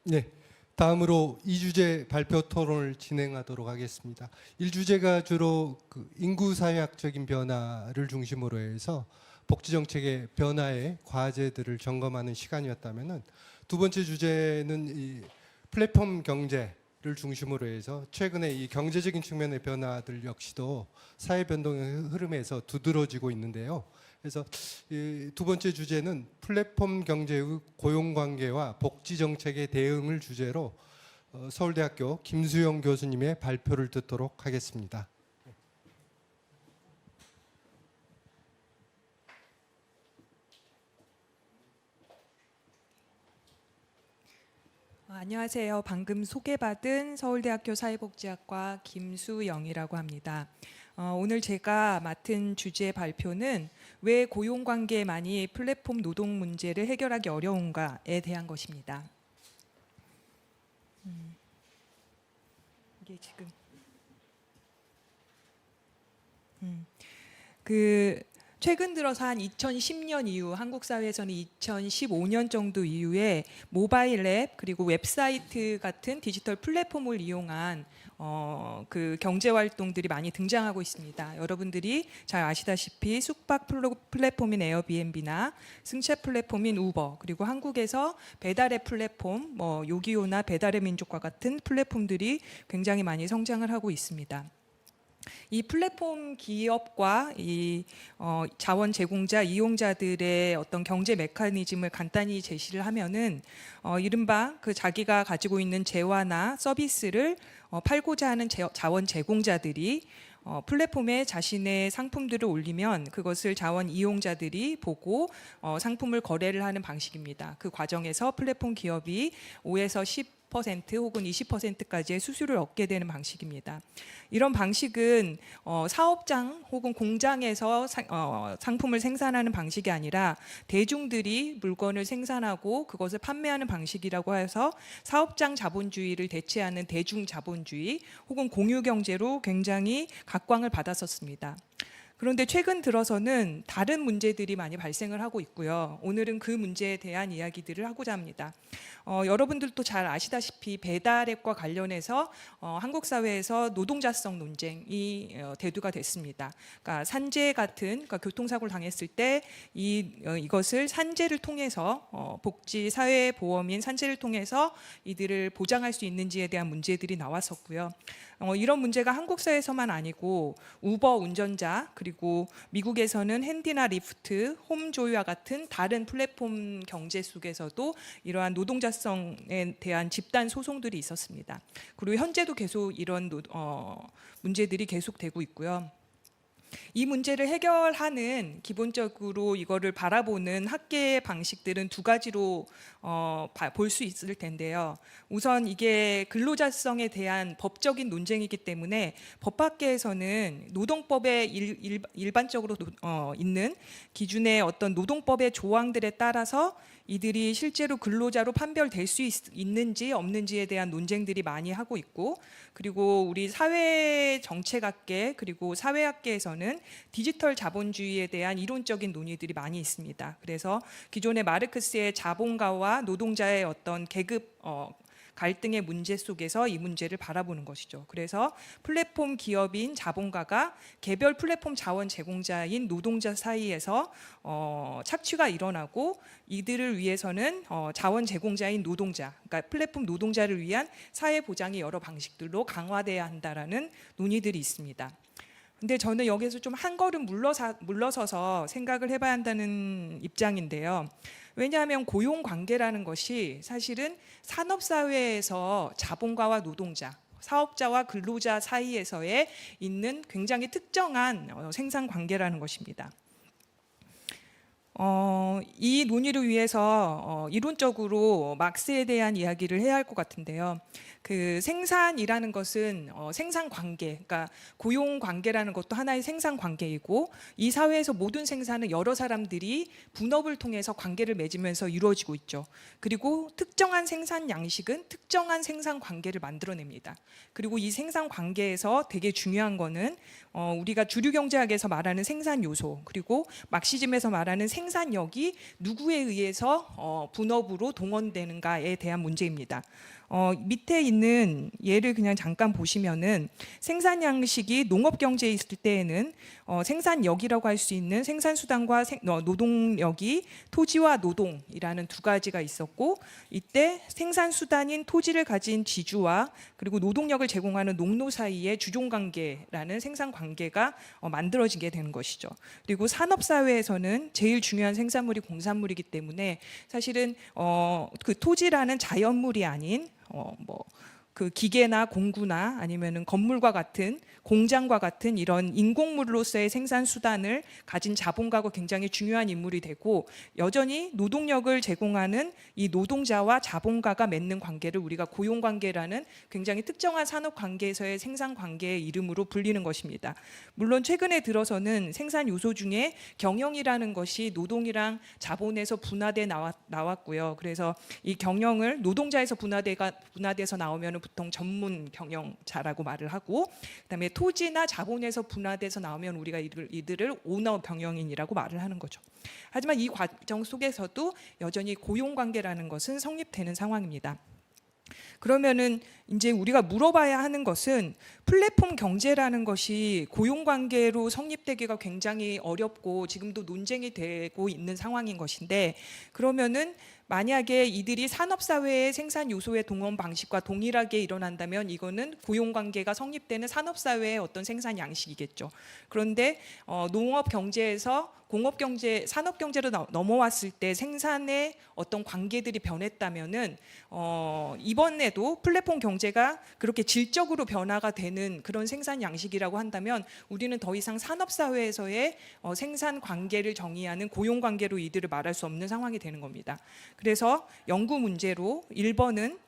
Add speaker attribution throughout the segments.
Speaker 1: 네, 다음으로 이주제 발표 토론을 진행하도록 하겠습니다. 1주제가 주로 인구 사회학적인 변화를 중심으로 해서 복지 정책의 변화의 과제들을 점검하는 시간이었다면은, 두 번째 주제는 이 플랫폼 경제를 중심으로 해서 최근에 이 경제적인 측면의 변화들 역시도 사회 변동의 흐름에서 두드러지고 있는데요. 그래서 이 두 번째 주제는 플랫폼 경제의 고용 관계와 복지 정책의 대응을 주제로 서울대학교 김수영 교수님의 발표를 듣도록 하겠습니다.
Speaker 2: 안녕하세요. 방금 소개받은 서울대학교 사회복지학과 김수영이라고 합니다. 오늘 제가 맡은 주제 발표는 왜 고용관계만이 플랫폼 노동 문제를 해결하기 어려운가에 대한 것입니다. 이게 지금 최근 들어서 한 2010년 이후 한국 사회에서는 2015년 정도 이후에 모바일 앱 그리고 웹사이트 같은 디지털 플랫폼을 이용한 그 경제 활동들이 많이 등장하고 있습니다. 여러분들이 잘 아시다시피 숙박 플랫폼인 에어비앤비나 승차 플랫폼인 우버, 그리고 한국에서 배달앱 플랫폼 뭐 요기요나 배달의 민족과 같은 플랫폼들이 굉장히 많이 성장을 하고 있습니다. 이 플랫폼 기업과 이 자원 제공자, 이용자들의 어떤 경제 메커니즘을 간단히 제시를 하면은 이른바 그 자기가 가지고 있는 재화나 서비스를 팔고자 하는 자원 제공자들이 플랫폼에 자신의 상품들을 올리면 그것을 자원 이용자들이 보고 상품을 거래를 하는 방식입니다. 그 과정에서 플랫폼 기업이 5에서 10% 혹은 20%까지의 수수료를 얻게 되는 방식입니다. 이런 방식은 사업장 혹은 공장에서 상품을 생산하는 방식이 아니라 대중들이 물건을 생산하고 그것을 판매하는 방식이라고 해서 사업장 자본주의를 대체하는 대중 자본주의 혹은 공유 경제로 굉장히 각광을 받았었습니다. 그런데 최근 들어서는 다른 문제들이 많이 발생을 하고 있고요. 오늘은 그 문제에 대한 이야기들을 하고자 합니다. 여러분들도 잘 아시다시피 배달앱과 관련해서 한국 사회에서 노동자성 논쟁이 대두가 됐습니다. 그러니까 산재 같은 그러니까 교통사고를 당했을 때 이것을 산재를 통해서 복지 사회보험인 산재를 통해서 이들을 보장할 수 있는지에 대한 문제들이 나왔었고요. 이런 문제가 한국 사회에서만 아니고 우버 운전자 그리고 미국에서는 핸디나 리프트, 홈조이와 같은 다른 플랫폼 경제 속에서도 이러한 노동자성에 대한 집단 소송들이 있었습니다. 그리고 현재도 계속 이런 문제들이 계속되고 있고요. 이 문제를 해결하는 기본적으로 이거를 바라보는 학계의 방식들은 두 가지로 볼 수 있을 텐데요. 우선 이게 근로자성에 대한 법적인 논쟁이기 때문에 법학계에서는 노동법에 일반적으로 있는 기준의 어떤 노동법의 조항들에 따라서 이들이 실제로 근로자로 판별될 수 있는지 없는지에 대한 논쟁들이 많이 하고 있고, 그리고 우리 사회정책학계 그리고 사회학계에서는 디지털 자본주의에 대한 이론적인 논의들이 많이 있습니다. 그래서 기존의 마르크스의 자본가와 노동자의 어떤 계급 갈등의 문제 속에서 이 문제를 바라보는 것이죠. 그래서 플랫폼 기업인 자본가가 개별 플랫폼 자원 제공자인 노동자 사이에서 착취가 일어나고 이들을 위해서는 자원 제공자인 노동자, 그러니까 플랫폼 노동자를 위한 사회 보장이 여러 방식들로 강화돼야 한다라는 논의들이 있습니다. 근데 저는 여기서 좀 한 걸음 물러서서 생각을 해봐야 한다는 입장인데요. 왜냐하면 고용 관계라는 것이 사실은 산업 사회에서 자본가와 노동자, 사업자와 근로자 사이에서의 있는 굉장히 특정한 생산 관계라는 것입니다. 이 논의를 위해서 이론적으로 막스에 대한 이야기를 해야 할 것 같은데요. 그 생산이라는 것은 생산 관계, 그러니까 고용 관계라는 것도 하나의 생산 관계이고, 이 사회에서 모든 생산은 여러 사람들이 분업을 통해서 관계를 맺으면서 이루어지고 있죠. 그리고 특정한 생산 양식은 특정한 생산 관계를 만들어냅니다. 그리고 이 생산 관계에서 되게 중요한 거는 우리가 주류 경제학에서 말하는 생산 요소, 그리고 막시즘에서 말하는 생산력이 누구에 의해서 분업으로 동원되는가에 대한 문제입니다. 밑에 있는 예를 그냥 잠깐 보시면은 생산 양식이 농업 경제에 있을 때에는 생산력이라고 할 수 있는 생산 수단과 노동력이 토지와 노동이라는 두 가지가 있었고, 이때 생산 수단인 토지를 가진 지주와 그리고 노동력을 제공하는 농노 사이의 주종 관계라는 생산 관계가 만들어지게 되는 것이죠. 그리고 산업 사회에서는 제일 중요한 생산물이 공산물이기 때문에 사실은 그 토지라는 자연물이 아닌 그 기계나 공구나 아니면은 건물과 같은 공장과 같은 이런 인공물로서의 생산 수단을 가진 자본가가 굉장히 중요한 인물이 되고, 여전히 노동력을 제공하는 이 노동자와 자본가가 맺는 관계를 우리가 고용관계라는 굉장히 특정한 산업 관계에서의 생산 관계의 이름으로 불리는 것입니다. 물론 최근에 들어서는 생산 요소 중에 경영이라는 것이 노동이랑 자본에서 분화돼 나왔고요. 그래서 이 경영을 노동자에서 분화돼서 나오면 보통 전문 경영자라고 말을 하고, 그다음에 토지나 자본에서 분화돼서 나오면 우리가 이들을 오너 경영인이라고 말을 하는 거죠. 하지만 이 과정 속에서도 여전히 고용관계라는 것은 성립되는 상황입니다. 그러면은 이제 우리가 물어봐야 하는 것은, 플랫폼 경제라는 것이 고용관계로 성립되기가 굉장히 어렵고 지금도 논쟁이 되고 있는 상황인 것인데, 그러면은 만약에 이들이 산업사회의 생산 요소의 동원 방식과 동일하게 일어난다면 이거는 고용관계가 성립되는 산업사회의 어떤 생산 양식이겠죠. 그런데 농업 경제에서 공업 경제, 산업 경제로 넘어왔을 때 생산의 어떤 관계들이 변했다면은 이번에도 플랫폼 경제가 그렇게 질적으로 변화가 되는 그런 생산 양식이라고 한다면 우리는 더 이상 산업 사회에서의 생산 관계를 정의하는 고용 관계로 이들을 말할 수 없는 상황이 되는 겁니다. 그래서 연구 문제로 1번은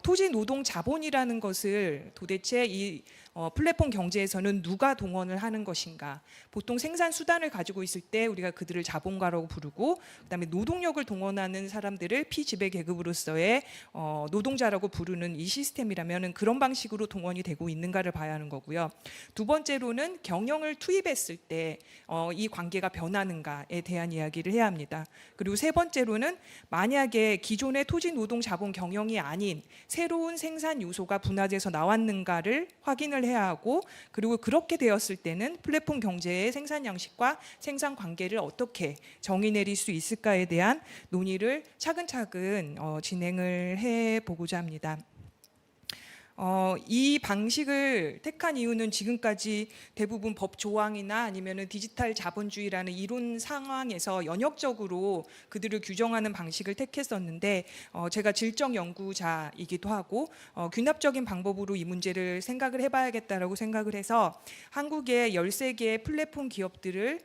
Speaker 2: 토지 노동 자본이라는 것을 도대체 이 플랫폼 경제에서는 누가 동원을 하는 것인가. 보통 생산 수단을 가지고 있을 때 우리가 그들을 자본가라고 부르고, 그다음에 노동력을 동원하는 사람들을 피지배 계급으로서의 노동자라고 부르는 이 시스템이라면 그런 방식으로 동원이 되고 있는가를 봐야 하는 거고요. 두 번째로는 경영을 투입했을 때 이 관계가 변하는가에 대한 이야기를 해야 합니다. 그리고 세 번째로는 만약에 기존의 토지 노동 자본 경영이 아닌 새로운 생산 요소가 분화돼서 나왔는가를 확인을 해야 하고, 그리고 그렇게 되었을 때는 플랫폼 경제의 생산 양식과 생산 관계를 어떻게 정의 내릴 수 있을까에 대한 논의를 차근차근 진행을 해 보고자 합니다. 이 방식을 택한 이유는 지금까지 대부분 법 조항이나 아니면은 디지털 자본주의라는 이론 상황에서 연역적으로 그들을 규정하는 방식을 택했었는데, 제가 질적 연구자이기도 하고 균합적인 방법으로 이 문제를 생각을 해봐야겠다라고 생각을 해서 한국의 13개의 플랫폼 기업들을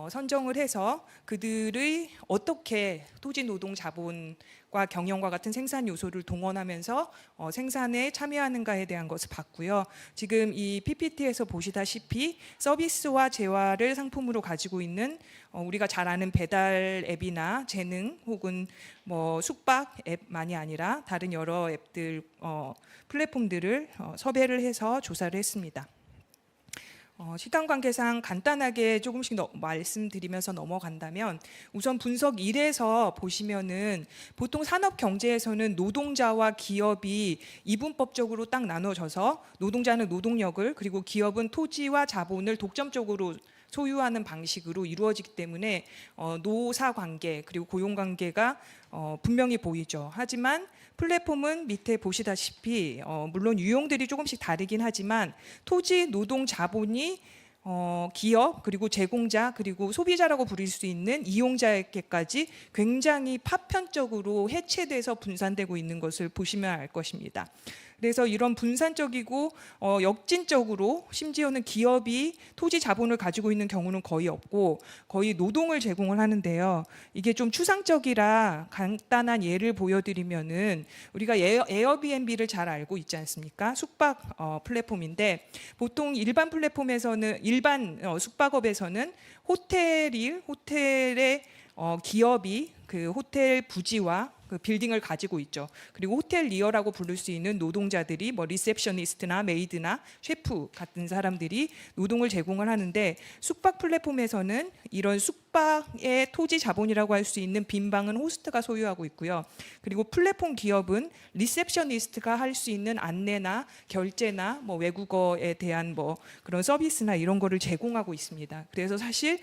Speaker 2: 선정을 해서 그들의 어떻게 토지 노동 자본과 경영과 같은 생산 요소를 동원하면서 생산에 참여하는가에 대한 것을 봤고요. 지금 이 PPT에서 보시다시피 서비스와 재화를 상품으로 가지고 있는 우리가 잘 아는 배달 앱이나 재능 혹은 숙박 앱만이 아니라 다른 여러 앱들 플랫폼들을 섭외를 해서 조사를 했습니다. 시간 관계상 간단하게 조금씩 말씀드리면서 넘어간다면, 우선 분석 1에서 보시면은 보통 산업 경제에서는 노동자와 기업이 이분법적으로 딱 나눠져서 노동자는 노동력을, 그리고 기업은 토지와 자본을 독점적으로 소유하는 방식으로 이루어지기 때문에 노사 관계 그리고 고용 관계가 분명히 보이죠. 하지만 플랫폼은 밑에 보시다시피 물론 유형들이 조금씩 다르긴 하지만 토지 노동 자본이 기업 그리고 제공자 그리고 소비자라고 부를 수 있는 이용자에게까지 굉장히 파편적으로 해체돼서 분산되고 있는 것을 보시면 알 것입니다. 그래서 이런 분산적이고 역진적으로 심지어는 기업이 토지 자본을 가지고 있는 경우는 거의 없고 거의 노동을 제공을 하는데요. 이게 좀 추상적이라 간단한 예를 보여드리면은 우리가 에어비앤비를 잘 알고 있지 않습니까? 숙박 플랫폼인데 보통 일반 플랫폼에서는 일반 숙박업에서는 호텔의 기업이 그 호텔 부지와 그 빌딩을 가지고 있죠. 그리고 호텔리어라고 부를 수 있는 노동자들이 리셉셔니스트나 메이드나 셰프 같은 사람들이 노동을 제공을 하는데, 숙박 플랫폼에서는 이런 숙박 숙박의 토지 자본이라고 할 수 있는 빈 방은 호스트가 소유하고 있고요. 그리고 플랫폼 기업은 리셉셔니스트가 할 수 있는 안내나 결제나 뭐 외국어에 대한 뭐 그런 서비스나 이런 거를 제공하고 있습니다. 그래서 사실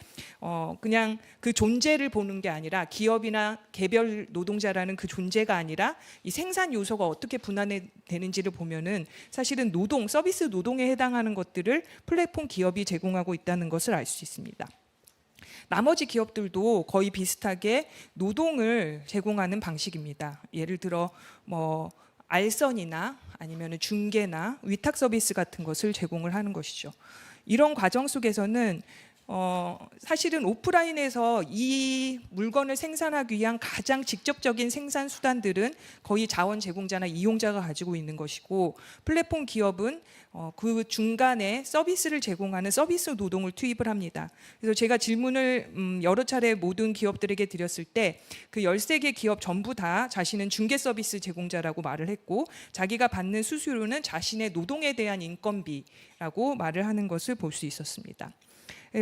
Speaker 2: 그냥 그 존재를 보는 게 아니라 기업이나 개별 노동자라는 그 존재가 아니라 이 생산 요소가 어떻게 분할이 되는지를 보면은 사실은 노동, 서비스 노동에 해당하는 것들을 플랫폼 기업이 제공하고 있다는 것을 알 수 있습니다. 나머지 기업들도 거의 비슷하게 노동을 제공하는 방식입니다. 예를 들어 뭐 알선이나 아니면 중개나 위탁 서비스 같은 것을 제공을 하는 것이죠. 이런 과정 속에서는 사실은 오프라인에서 이 물건을 생산하기 위한 가장 직접적인 생산 수단들은 거의 자원 제공자나 이용자가 가지고 있는 것이고, 플랫폼 기업은 그 중간에 서비스를 제공하는 서비스 노동을 투입을 합니다. 그래서 제가 질문을 여러 차례 모든 기업들에게 드렸을 때 그 13개 기업 전부 다 자신은 중개 서비스 제공자라고 말을 했고, 자기가 받는 수수료는 자신의 노동에 대한 인건비라고 말을 하는 것을 볼 수 있었습니다.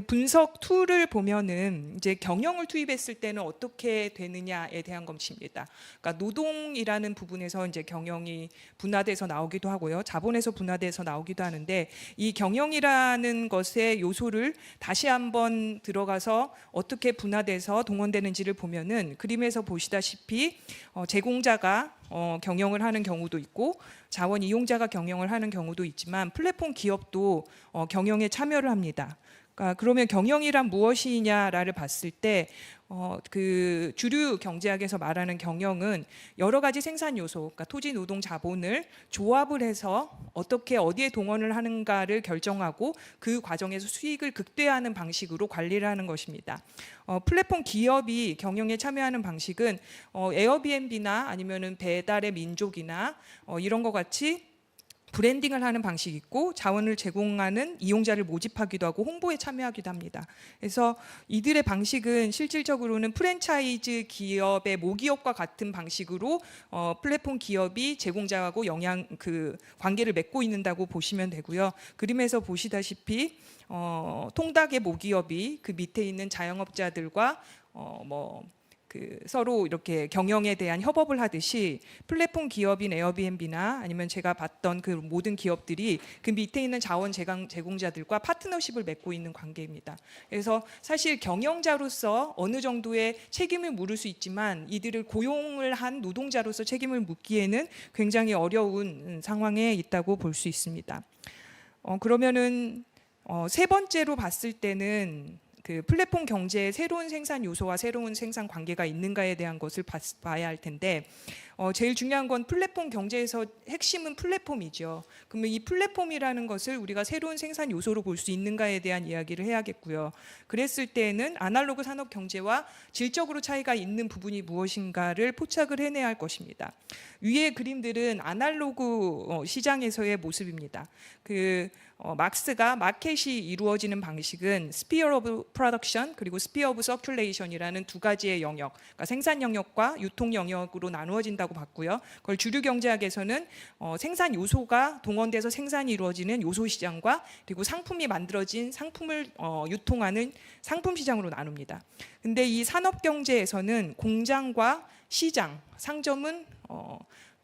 Speaker 2: 분석 툴을 보면은 이제 경영을 투입했을 때는 어떻게 되느냐에 대한 검침입니다. 그러니까 노동이라는 부분에서 이제 경영이 분화돼서 나오기도 하고요, 자본에서 분화돼서 나오기도 하는데, 이 경영이라는 것의 요소를 다시 한번 들어가서 어떻게 분화돼서 동원되는지를 보면은 그림에서 보시다시피 제공자가 경영을 하는 경우도 있고 자원 이용자가 경영을 하는 경우도 있지만 플랫폼 기업도 경영에 참여를 합니다. 그러면 경영이란 무엇이냐를 봤을 때 그 주류 경제학에서 말하는 경영은 여러 가지 생산 요소, 그러니까 토지, 노동, 자본을 조합을 해서 어떻게 어디에 동원을 하는가를 결정하고 그 과정에서 수익을 극대화하는 방식으로 관리를 하는 것입니다. 플랫폼 기업이 경영에 참여하는 방식은 에어비앤비나 아니면은 배달의 민족이나 이런 것 같이 브랜딩을 하는 방식이 있고, 자원을 제공하는 이용자를 모집하기도 하고 홍보에 참여하기도 합니다. 그래서 이들의 방식은 실질적으로는 프랜차이즈 기업의 모기업과 같은 방식으로 플랫폼 기업이 제공자하고 관계를 맺고 있는다고 보시면 되고요. 그림에서 보시다시피 통닭의 모기업이 그 밑에 있는 자영업자들과 서로 이렇게 경영에 대한 협업을 하듯이 플랫폼 기업인 에어비앤비나 아니면 제가 봤던 그 모든 기업들이 그 밑에 있는 자원 제공자들과 파트너십을 맺고 있는 관계입니다. 그래서 사실 경영자로서 어느 정도의 책임을 물을 수 있지만 이들을 고용을 한 노동자로서 책임을 묻기에는 굉장히 어려운 상황에 있다고 볼 수 있습니다. 그러면은 세 번째로 봤을 때는 그 플랫폼 경제의 새로운 생산 요소와 새로운 생산 관계가 있는가에 대한 것을 봐야 할 텐데, 제일 중요한 건 플랫폼 경제에서 핵심은 플랫폼이죠. 그러면 이 플랫폼이라는 것을 우리가 새로운 생산 요소로 볼 수 있는가에 대한 이야기를 해야겠고요. 그랬을 때에는 아날로그 산업 경제와 질적으로 차이가 있는 부분이 무엇인가를 포착을 해내야 할 것입니다. 위의 그림들은 아날로그 시장에서의 모습입니다. 막스가 마켓이 이루어지는 방식은 스피어 오브 프로덕션 그리고 스피어 오브 서큘레이션이라는 두 가지의 영역, 그러니까 생산 영역과 유통 영역으로 나누어진다고 봤고요. 그걸 주류 경제학에서는 생산 요소가 동원돼서 생산이 이루어지는 요소 시장과 그리고 상품이 만들어진 상품을 유통하는 상품 시장으로 나눕니다. 근데 이 산업 경제에서는 공장과 시장, 상점은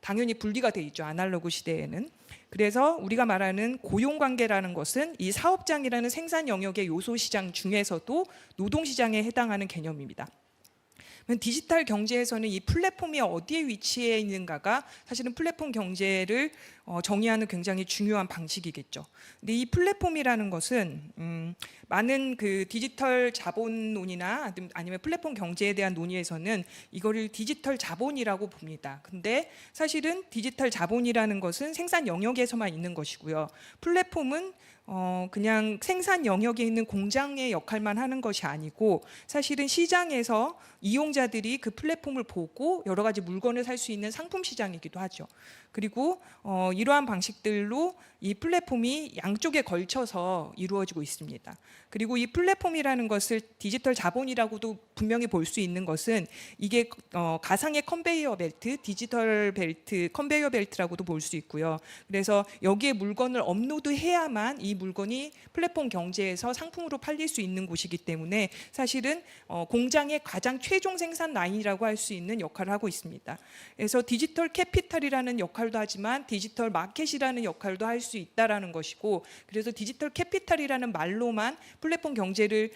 Speaker 2: 당연히 분리가 돼 있죠, 아날로그 시대에는. 그래서 우리가 말하는 고용관계라는 것은 이 사업장이라는 생산 영역의 요소 시장 중에서도 노동시장에 해당하는 개념입니다. 디지털 경제에서는 이 플랫폼이 어디에 위치해 있는가가 사실은 플랫폼 경제를 정의하는 굉장히 중요한 방식이겠죠. 근데 이 플랫폼이라는 것은 많은 그 디지털 자본론이나 아니면 플랫폼 경제에 대한 논의에서는 이거를 디지털 자본이라고 봅니다. 근데 사실은 디지털 자본이라는 것은 생산 영역에서만 있는 것이고요. 플랫폼은 그냥 생산 영역에 있는 공장의 역할만 하는 것이 아니고 사실은 시장에서 이용자들이 그 플랫폼을 보고 여러 가지 물건을 살 수 있는 상품 시장이기도 하죠. 그리고 이러한 방식들로 이 플랫폼이 양쪽에 걸쳐서 이루어지고 있습니다. 그리고 이 플랫폼이라는 것을 디지털 자본이라고도 분명히 볼 수 있는 것은 이게 가상의 컨베이어 벨트, 디지털 벨트, 컨베이어 벨트라고도 볼 수 있고요. 그래서 여기에 물건을 업로드해야만 이 물건이 플랫폼 경제에서 상품으로 팔릴 수 있는 곳이기 때문에 사실은 공장의 가장 최종 생산 라인이라고 할 수 있는 역할을 하고 있습니다. 그래서 디지털 캐피탈이라는 역할도 하지만 디지털 마켓이라는 역할도 할 수 있다라는 것이고, 그래서 디지털 캐피탈이라는 말로만 플랫폼 경제를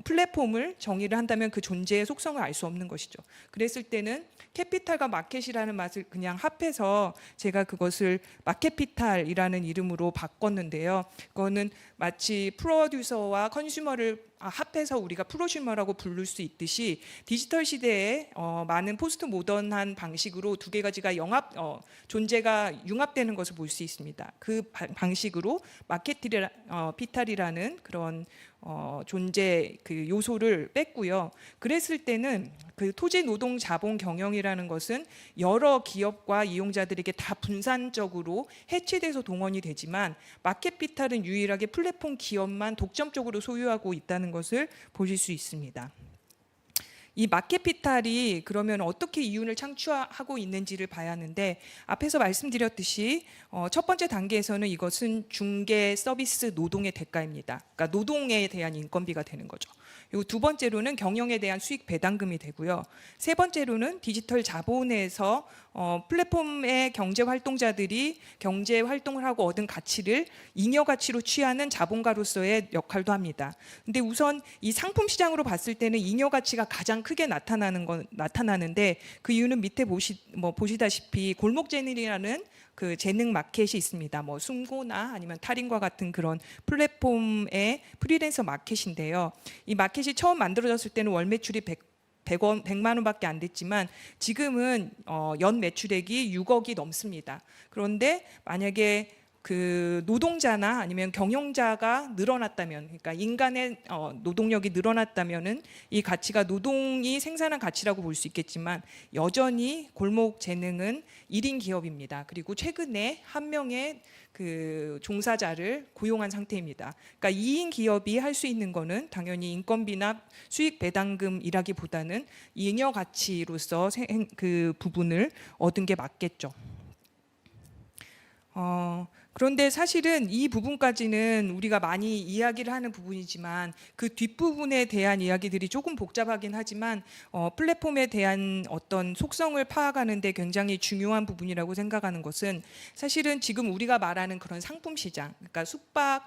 Speaker 2: 플랫폼을 정의를 한다면 그 존재의 속성을 알 수 없는 것이죠. 그랬을 때는 캐피탈과 마켓이라는 맛을 그냥 합해서 제가 그것을 마켓피탈이라는 이름으로 바꿨는데요. 그거는 마치 프로듀서와 컨슈머를 합해서 우리가 프로슈머라고 부를 수 있듯이 디지털 시대에 많은 포스트 모던한 방식으로 두 개 가지가 존재가 융합되는 것을 볼 수 있습니다. 그 방식으로 마켓피탈이라는 그런 존재 그 요소를 뺐고요. 그랬을 때는 그 토지 노동 자본 경영이라는 것은 여러 기업과 이용자들에게 다 분산적으로 해체돼서 동원이 되지만 마켓피탈은 유일하게 플랫폼 기업만 독점적으로 소유하고 있다는 것을 보실 수 있습니다. 이 마켓피탈이 그러면 어떻게 이윤을 창출하고 있는지를 봐야 하는데, 앞에서 말씀드렸듯이 첫 번째 단계에서는 이것은 중개 서비스 노동의 대가입니다. 그러니까 노동에 대한 인건비가 되는 거죠. 그리고 두 번째로는 경영에 대한 수익 배당금이 되고요. 세 번째로는 디지털 자본에서 플랫폼의 경제 활동자들이 경제 활동을 하고 얻은 가치를 잉여 가치로 취하는 자본가로서의 역할도 합니다. 근데 우선 이 상품 시장으로 봤을 때는 잉여 가치가 가장 크게 나타나는데, 그 이유는 밑에 보시다시피 골목 재능이라는 그 재능 마켓이 있습니다. 뭐 숨고나 아니면 탈인과 같은 그런 플랫폼의 프리랜서 마켓인데요. 이 마켓이 처음 만들어졌을 때는 월 매출이 100만 원밖에 안 됐지만 지금은 연 매출액이 6억이 넘습니다. 그런데 만약에 그 노동자나 아니면 경영자가 늘어났다면, 그러니까 인간의 노동력이 늘어났다면은 이 가치가 노동이 생산한 가치라고 볼 수 있겠지만 여전히 골목 재능은 1인 기업입니다. 그리고 최근에 한 명의 그 종사자를 고용한 상태입니다. 그러니까 2인 기업이 할 수 있는 거는 당연히 인건비나 수익 배당금이라기보다는 잉여 가치로서 그 부분을 얻은 게 맞겠죠. 그런데 사실은 이 부분까지는 우리가 많이 이야기를 하는 부분이지만 그 뒷부분에 대한 이야기들이 조금 복잡하긴 하지만 플랫폼에 대한 어떤 속성을 파악하는 데 굉장히 중요한 부분이라고 생각하는 것은, 사실은 지금 우리가 말하는 그런 상품 시장, 그러니까 숙박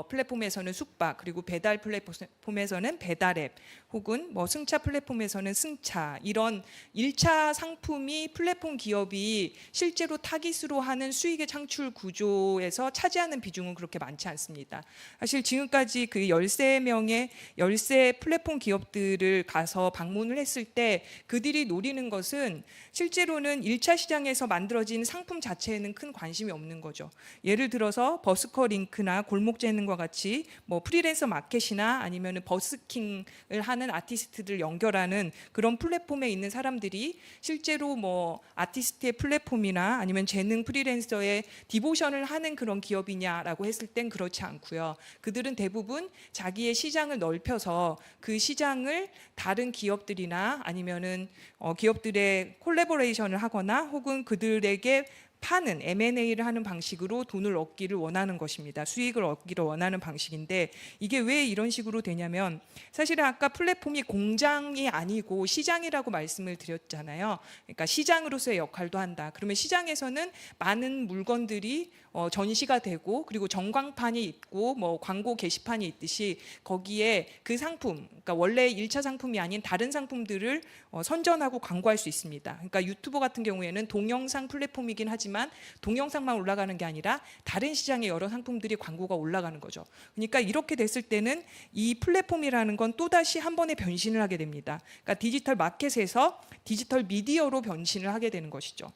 Speaker 2: 플랫폼에서는 숙박, 그리고 배달 플랫폼에서는 배달앱, 혹은 뭐 승차 플랫폼에서는 승차, 이런 1차 상품이 플랫폼 기업이 실제로 타깃으로 하는 수익의 창출 구조에서 차지하는 비중은 그렇게 많지 않습니다. 사실 지금까지 그 13명의 열세 플랫폼 기업들을 가서 방문을 했을 때 그들이 노리는 것은 실제로는 1차 시장에서 만들어진 상품 자체에는 큰 관심이 없는 거죠. 예를 들어서 버스커 링크나 골목재능과 같이 뭐 프리랜서 마켓이나 아니면 버스킹을 하는 아티스트들 연결하는 그런 플랫폼에 있는 사람들이 실제로 뭐 아티스트의 플랫폼이나 아니면 재능 프리랜서의 디보션을 하는 그런 기업이냐라고 했을 땐 그렇지 않고요. 그들은 대부분 자기의 시장을 넓혀서 그 시장을 다른 기업들이나 아니면은 기업들의 콜라보레이션을 하거나 혹은 그들에게 파는 M&A를 하는 방식으로 돈을 얻기를 원하는 것입니다. 수익을 얻기를 원하는 방식인데, 이게 왜 이런 식으로 되냐면, 사실은 아까 플랫폼이 공장이 아니고 시장이라고 말씀을 드렸잖아요. 그러니까 시장으로서의 역할도 한다. 그러면 시장에서는 많은 물건들이 전시가 되고, 그리고 전광판이 있고 뭐 광고 게시판이 있듯이 거기에 그 상품, 그러니까 원래 1차 상품이 아닌 다른 상품들을 선전하고 광고할 수 있습니다. 그러니까 유튜버 같은 경우에는 동영상 플랫폼이긴 하지만 동영상만 올라가는 게 아니라 다른 시장의 여러 상품들이 광고가 올라가는 거죠. 그러니까 이렇게 됐을 때는 이 플랫폼이라는 건 또다시 한 번에 변신을 하게 됩니다. 그러니까 디지털 마켓에서 디지털 미디어로 변신을 하게 되는 것이죠.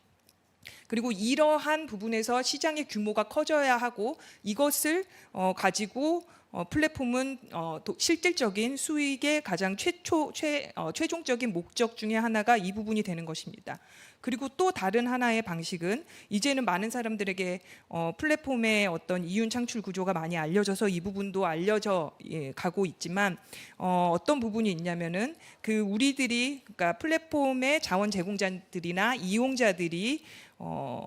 Speaker 2: 그리고 이러한 부분에서 시장의 규모가 커져야 하고, 이것을 가지고 플랫폼은 실질적인 수익의 가장 최종적인 목적 중에 하나가 이 부분이 되는 것입니다. 그리고 또 다른 하나의 방식은 이제는 많은 사람들에게 플랫폼의 어떤 이윤 창출 구조가 많이 알려져서 이 부분도 알려져 가고 있지만 어떤 부분이 있냐면은 그 우리들이 그러니까 플랫폼의 자원 제공자들이나 이용자들이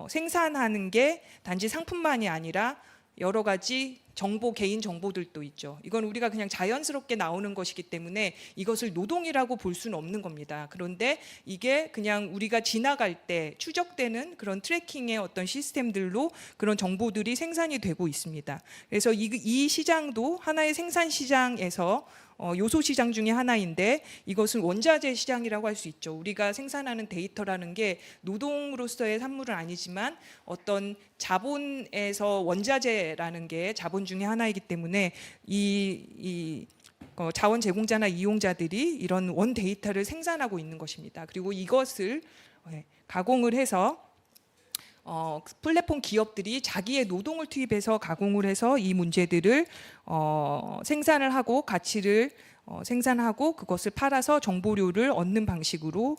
Speaker 2: 생산하는 게 단지 상품만이 아니라 여러 가지 정보, 개인 정보들도 있죠. 이건 우리가 그냥 자연스럽게 나오는 것이기 때문에 이것을 노동이라고 볼 수는 없는 겁니다. 그런데 이게 그냥 우리가 지나갈 때 추적되는 그런 트래킹의 어떤 시스템들로 그런 정보들이 생산이 되고 있습니다. 그래서 이 시장도 하나의 생산 시장에서 요소 시장 중에 하나인데 이것은 원자재 시장이라고 할 수 있죠. 우리가 생산하는 데이터라는 게 노동으로서의 산물은 아니지만 어떤 자본에서 원자재라는 게 자본 중에 하나이기 때문에 이 자원 제공자나 이용자들이 이런 원 데이터를 생산하고 있는 것입니다. 그리고 이것을 가공을 해서 플랫폼 기업들이 자기의 노동을 투입해서 가공을 해서 이 문제들을 생산을 하고 가치를 생산하고 그것을 팔아서 정보료를 얻는 방식으로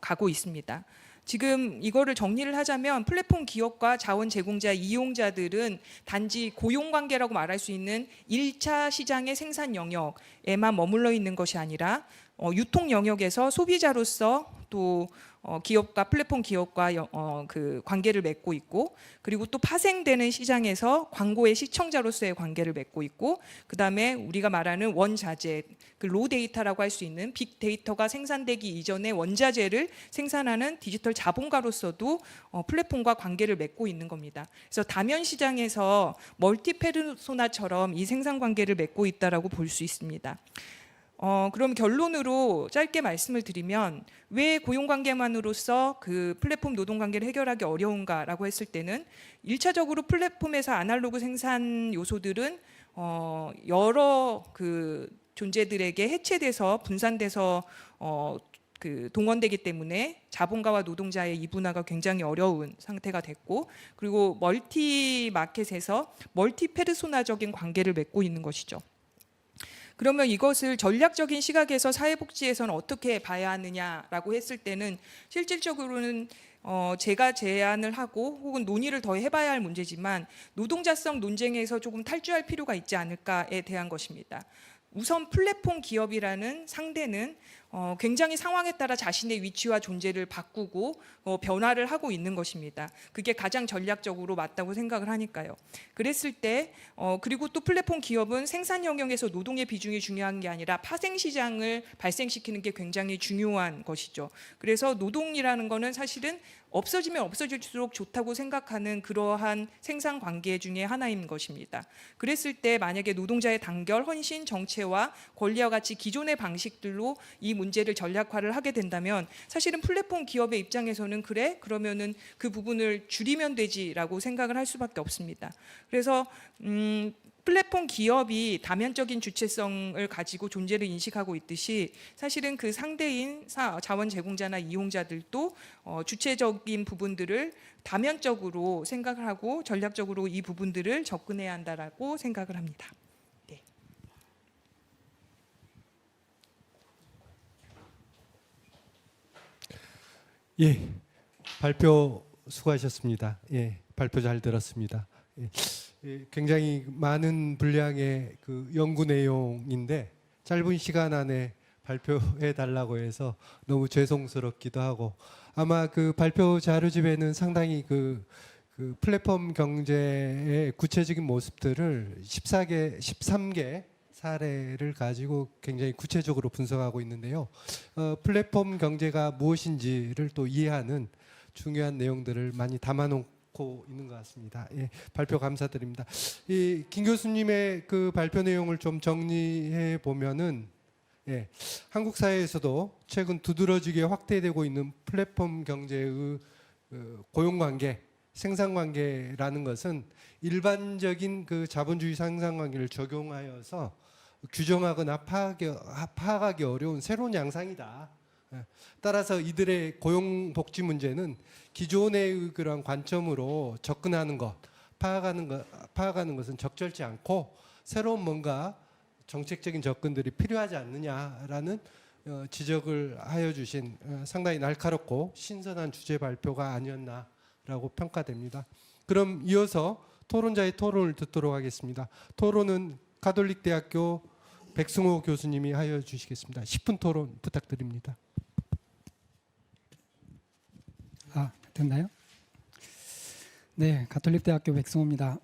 Speaker 2: 가고 있습니다. 지금 이거를 정리를 하자면 플랫폼 기업과 자원 제공자 이용자들은 단지 고용 관계라고 말할 수 있는 1차 시장의 생산 영역에만 머물러 있는 것이 아니라 유통 영역에서 소비자로서 또 기업과 플랫폼 기업과 그 관계를 맺고 있고 그리고 또 파생되는 시장에서 광고의 시청자로서의 관계를 맺고 있고 그다음에 우리가 말하는 원자재 그 로 데이터라고 할 수 있는 빅 데이터가 생산되기 이전에 원자재를 생산하는 디지털 자본가로서도 플랫폼과 관계를 맺고 있는 겁니다. 그래서 다면 시장에서 멀티 페르소나처럼 이 생산 관계를 맺고 있다라고 볼 수 있습니다. 그럼 결론으로 짧게 말씀을 드리면 왜 고용관계만으로서 그 플랫폼 노동관계를 해결하기 어려운가라고 했을 때는 1차적으로 플랫폼에서 아날로그 생산 요소들은 여러 그 존재들에게 해체돼서 분산돼서 그 동원되기 때문에 자본가와 노동자의 이분화가 굉장히 어려운 상태가 됐고 그리고 멀티 마켓에서 멀티 페르소나적인 관계를 맺고 있는 것이죠. 그러면 이것을 전략적인 시각에서 사회복지에서는 어떻게 봐야 하느냐라고 했을 때는 실질적으로는 제가 제안을 하고 혹은 논의를 더 해봐야 할 문제지만 노동자성 논쟁에서 조금 탈주할 필요가 있지 않을까에 대한 것입니다. 우선 플랫폼 기업이라는 상대는 굉장히 상황에 따라 자신의 위치와 존재를 바꾸고 변화를 하고 있는 것입니다. 그게 가장 전략적으로 맞다고 생각을 하니까요. 그랬을 때 그리고 또 플랫폼 기업은 생산 영역에서 노동의 비중이 중요한 게 아니라 파생 시장을 발생시키는 게 굉장히 중요한 것이죠. 그래서 노동이라는 거는 사실은 없어지면 없어질수록 좋다고 생각하는 그러한 생산 관계 중에 하나인 것입니다. 그랬을 때 만약에 노동자의 단결, 헌신, 정체와 권리와 같이 기존의 방식들로 이 문제를 전략화를 하게 된다면 사실은 플랫폼 기업의 입장에서는 그래? 그러면은 그 부분을 줄이면 되지라고 생각을 할 수밖에 없습니다. 그래서 플랫폼 기업이 다면적인 주체성을 가지고 존재를 인식하고 있듯이 사실은 그 상대인 자원 제공자나 이용자들도 주체적인 부분들을 다면적으로 생각을 하고 전략적으로 이 부분들을 접근해야 한다라고 생각을 합니다. 네.
Speaker 1: 예, 발표 수고하셨습니다. 예, 발표 잘 들었습니다. 예. 굉장히 많은 분량의 그 연구 내용인데 짧은 시간 안에 발표해 달라고 해서 너무 죄송스럽기도 하고 아마 그 발표 자료집에는 상당히 그 플랫폼 경제의 구체적인 모습들을 13개 사례를 가지고 굉장히 구체적으로 분석하고 있는데요. 플랫폼 경제가 무엇인지를 또 이해하는 중요한 내용들을 많이 담아놓고 있는 것 같습니다. 예, 발표 감사드립니다. 이 김 교수님의 그 발표 내용을 좀 정리해 보면은 예, 한국 사회에서도 최근 두드러지게 확대되고 있는 플랫폼 경제의 고용관계, 생산관계라는 것은 일반적인 그 자본주의 생산관계를 적용하여서 규정하거나 파악하기 어려운 새로운 양상이다. 따라서 이들의 고용 복지 문제는 기존의 그런 관점으로 접근하는 것, 파악하는 것은 적절치 않고 새로운 뭔가 정책적인 접근들이 필요하지 않느냐라는 지적을 하여 주신 상당히 날카롭고 신선한 주제 발표가 아니었나라고 평가됩니다. 그럼 이어서 토론자의 토론을 듣도록 하겠습니다. 토론은 가톨릭대학교 백승호 교수님이 하여 주시겠습니다. 10분 토론 부탁드립니다.
Speaker 3: 됐나요? 네, 가톨릭대학교 백승호입니다.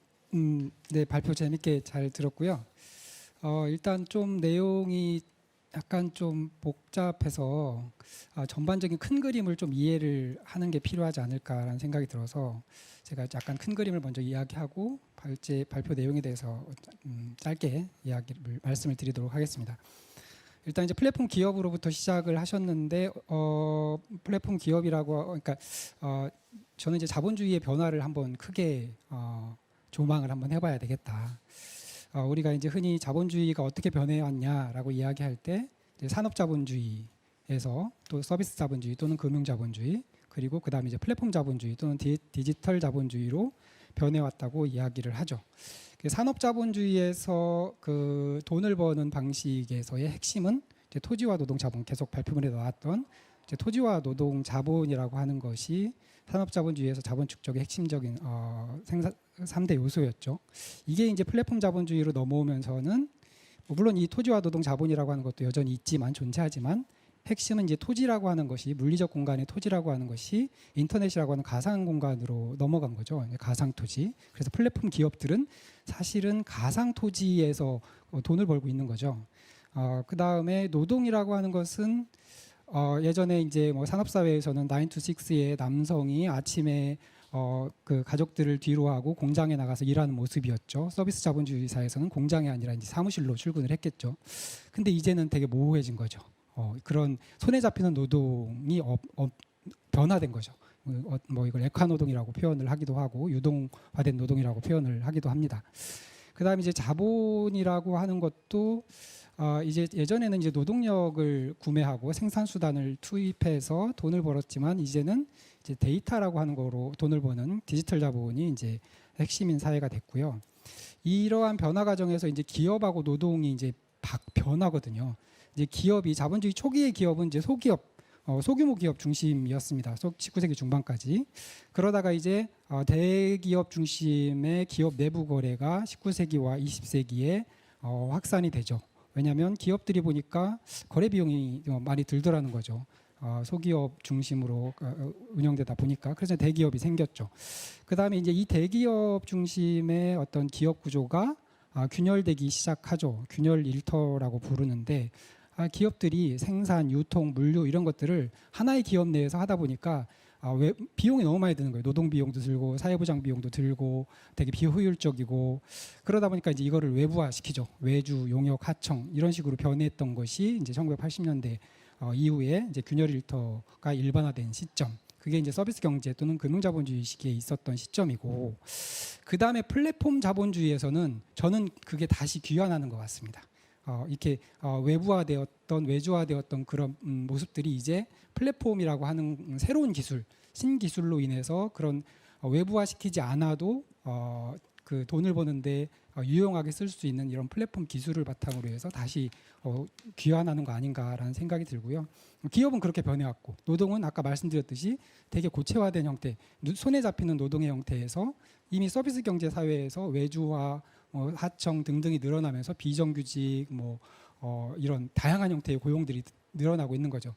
Speaker 3: 네, 발표 재밌게 잘 들었고요. 일단 좀 내용이 약간 좀 복잡해서 전반적인 큰 그림을 좀 이해를 하는 게 필요하지 않을까라는 생각이 들어서 제가 약간 큰 그림을 먼저 이야기하고 발표 내용에 대해서 짧게 말씀을 드리도록 하겠습니다. 일단 이제 플랫폼 기업으로부터 시작을 하셨는데 플랫폼 기업이라고 그러니까 저는 이제 자본주의의 변화를 한번 크게 조망을 한번 해봐야 되겠다. 우리가 이제 흔히 자본주의가 어떻게 변해왔냐라고 이야기할 때 이제 산업자본주의에서 또 서비스 자본주의 또는 금융자본주의 그리고 그다음에 이제 플랫폼 자본주의 또는 디지털 자본주의로 변해왔다고 이야기를 하죠. 산업자본주의에서 그 돈을 버는 방식에서의 핵심은 이제 토지와 노동 자본 계속 발표문에 나왔던 이제 토지와 노동 자본이라고 하는 것이 산업자본주의에서 자본 축적의 핵심적인 생산 3대 요소였죠. 이게 이제 플랫폼 자본주의로 넘어오면서는 물론 이 토지와 노동 자본이라고 하는 것도 여전히 있지만 존재하지만 핵심은 이제 토지라고 하는 것이 물리적 공간의 토지라고 하는 것이 인터넷이라고 하는 가상 공간으로 넘어간 거죠. 가상 토지. 그래서 플랫폼 기업들은 사실은 가상 토지에서 돈을 벌고 있는 거죠. 그 다음에 노동이라고 하는 것은 예전에 이제 뭐 산업사회에서는 9 to 6의 남성이 아침에 그 가족들을 뒤로 하고 공장에 나가서 일하는 모습이었죠. 서비스 자본주의 사회에서는 공장이 아니라 이제 사무실로 출근을 했겠죠. 근데 이제는 되게 모호해진 거죠. 그런 손에 잡히는 노동이 변화된 거죠. 뭐 이걸 액화 노동이라고 표현을 하기도 하고 유동화된 노동이라고 표현을 하기도 합니다. 그다음에 이제 자본이라고 하는 것도 이제 예전에는 이제 노동력을 구매하고 생산 수단을 투입해서 돈을 벌었지만 이제는 이제 데이터라고 하는 거로 돈을 버는 디지털 자본이 이제 핵심인 사회가 됐고요. 이러한 변화 과정에서 이제 기업하고 노동이 이제 변하거든요. 이제 기업이 자본주의 초기의 기업은 이제 소기업, 소규모 기업 중심이었습니다. 19세기 중반까지. 그러다가 이제 대기업 중심의 기업 내부 거래가 19세기와 20세기에 확산이 되죠. 왜냐하면 기업들이 보니까 거래 비용이 많이 들더라는 거죠. 소기업 중심으로 운영되다 보니까 그래서 대기업이 생겼죠. 그 다음에 이제 이 대기업 중심의 어떤 기업 구조가 균열되기 시작하죠. 균열 일터라고 부르는데 기업들이 생산, 유통, 물류 이런 것들을 하나의 기업 내에서 하다 보니까 비용이 너무 많이 드는 거예요. 노동 비용도 들고 사회보장 비용도 들고 되게 비효율적이고 그러다 보니까 이제 이거를 외부화시키죠. 외주, 용역, 하청 이런 식으로 변했던 것이 이제 1980년대 이후에 이제 균열 일터가 일반화된 시점. 그게 이제 서비스 경제 또는 금융자본주의 시기에 있었던 시점이고 그 다음에 플랫폼 자본주의에서는 저는 그게 다시 귀환하는 것 같습니다. 이렇게 외부화되었던 외주화되었던 그런 모습들이 이제 플랫폼이라고 하는 새로운 기술, 신기술로 인해서 그런 외부화시키지 않아도 그 돈을 버는데 유용하게 쓸 수 있는 이런 플랫폼 기술을 바탕으로 해서 다시 귀환하는 거 아닌가라는 생각이 들고요. 기업은 그렇게 변해왔고 노동은 아까 말씀드렸듯이 되게 고체화된 형태, 손에 잡히는 노동의 형태에서 이미 서비스 경제 사회에서 외주화 하청 등등이 늘어나면서 비정규직 이런 다양한 형태의 고용들이 늘어나고 있는 거죠.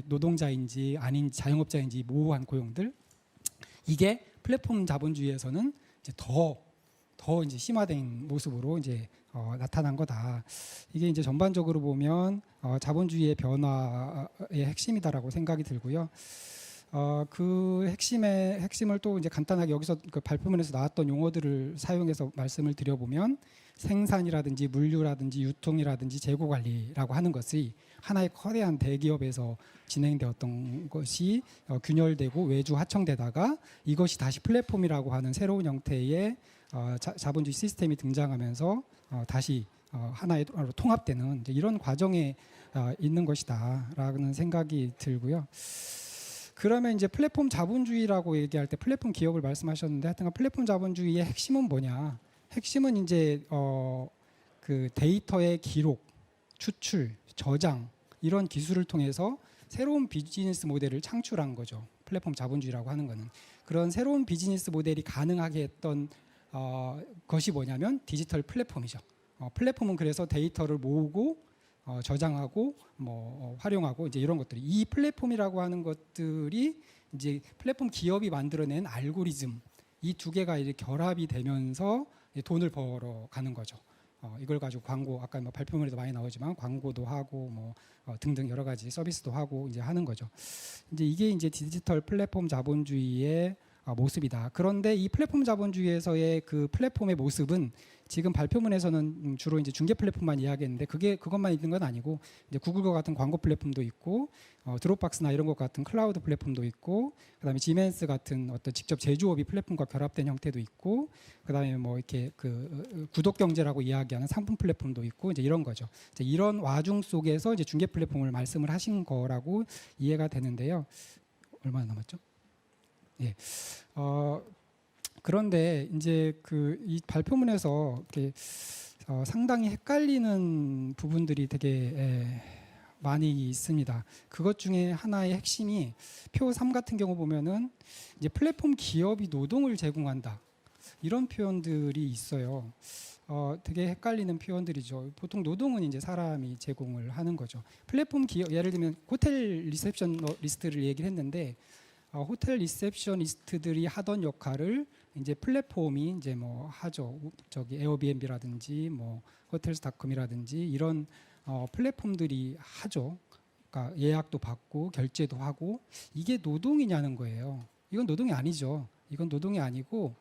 Speaker 3: 노동자인지 아닌지 자영업자인지 모호한 고용들. 이게 플랫폼 자본주의에서는 이제 더 이제 심화된 모습으로 이제 나타난 거다. 이게 이제 전반적으로 보면 자본주의의 변화의 핵심이다라고 생각이 들고요. 그 핵심을 또 이제 간단하게 여기서 그 발표문에서 나왔던 용어들을 사용해서 말씀을 드려보면 생산이라든지 물류라든지 유통이라든지 재고 관리라고 하는 것이 하나의 거대한 대기업에서 진행되었던 것이 균열되고 외주 하청되다가 이것이 다시 플랫폼이라고 하는 새로운 형태의 자본주의 시스템이 등장하면서 다시 하나의 통합되는 이제 이런 과정에 있는 것이다라는 생각이 들고요. 그러면 이제 플랫폼 자본주의라고 얘기할 때 플랫폼 기업을 말씀하셨는데 하여튼 플랫폼 자본주의의 핵심은 뭐냐? 핵심은 이제 그 데이터의 기록, 추출, 저장 이런 기술을 통해서 새로운 비즈니스 모델을 창출한 거죠. 플랫폼 자본주의라고 하는 거는 그런 새로운 비즈니스 모델이 가능하게 했던 것이 뭐냐면 디지털 플랫폼이죠. 플랫폼은 그래서 데이터를 모으고 저장하고 활용하고 이제 이런 것들이 이 플랫폼이라고 하는 것들이 이제 플랫폼 기업이 만들어낸 알고리즘 이 두 개가 이제 결합이 되면서 돈을 벌어 가는 거죠. 이걸 가지고 광고 아까 뭐 발표문에도 많이 나오지만 광고도 하고 등등 여러 가지 서비스도 하고 이제 하는 거죠. 이제 이게 이제 디지털 플랫폼 자본주의의 모습이다. 그런데 이 플랫폼 자본주의에서의 그 플랫폼의 모습은 지금 발표문에서는 주로 이제 중개 플랫폼만 이야기했는데 그것만 있는 건 아니고 이제 구글과 같은 광고 플랫폼도 있고 드롭박스나 이런 것 같은 클라우드 플랫폼도 있고 그다음에 지멘스 같은 어떤 직접 제조업이 플랫폼과 결합된 형태도 있고 그다음에 뭐 이렇게 그 구독 경제라고 이야기하는 상품 플랫폼도 있고 이제 이런 거죠. 이제 이런 와중 속에서 이제 중개 플랫폼을 말씀을 하신 거라고 이해가 되는데요. 얼마나 남았죠? 예. 그런데 이제 그 이 발표문에서 이렇게 상당히 헷갈리는 부분들이 되게 많이 있습니다. 그것 중에 하나의 핵심이 표 3 같은 경우 보면은 이제 플랫폼 기업이 노동을 제공한다. 이런 표현들이 있어요. 되게 헷갈리는 표현들이죠. 보통 노동은 이제 사람이 제공을 하는 거죠. 플랫폼 기업 예를 들면 호텔 리셉션 리스트를 얘기를 했는데 호텔 리셉셔니스트들이 하던 역할을 이제 플랫폼이 이제 뭐 하죠. 저기 에어비앤비라든지 뭐 호텔스닷컴이라든지 이런 플랫폼들이 하죠. 그러니까 예약도 받고 결제도 하고 이게 노동이냐는 거예요. 이건 노동이 아니죠. 이건 노동이 아니고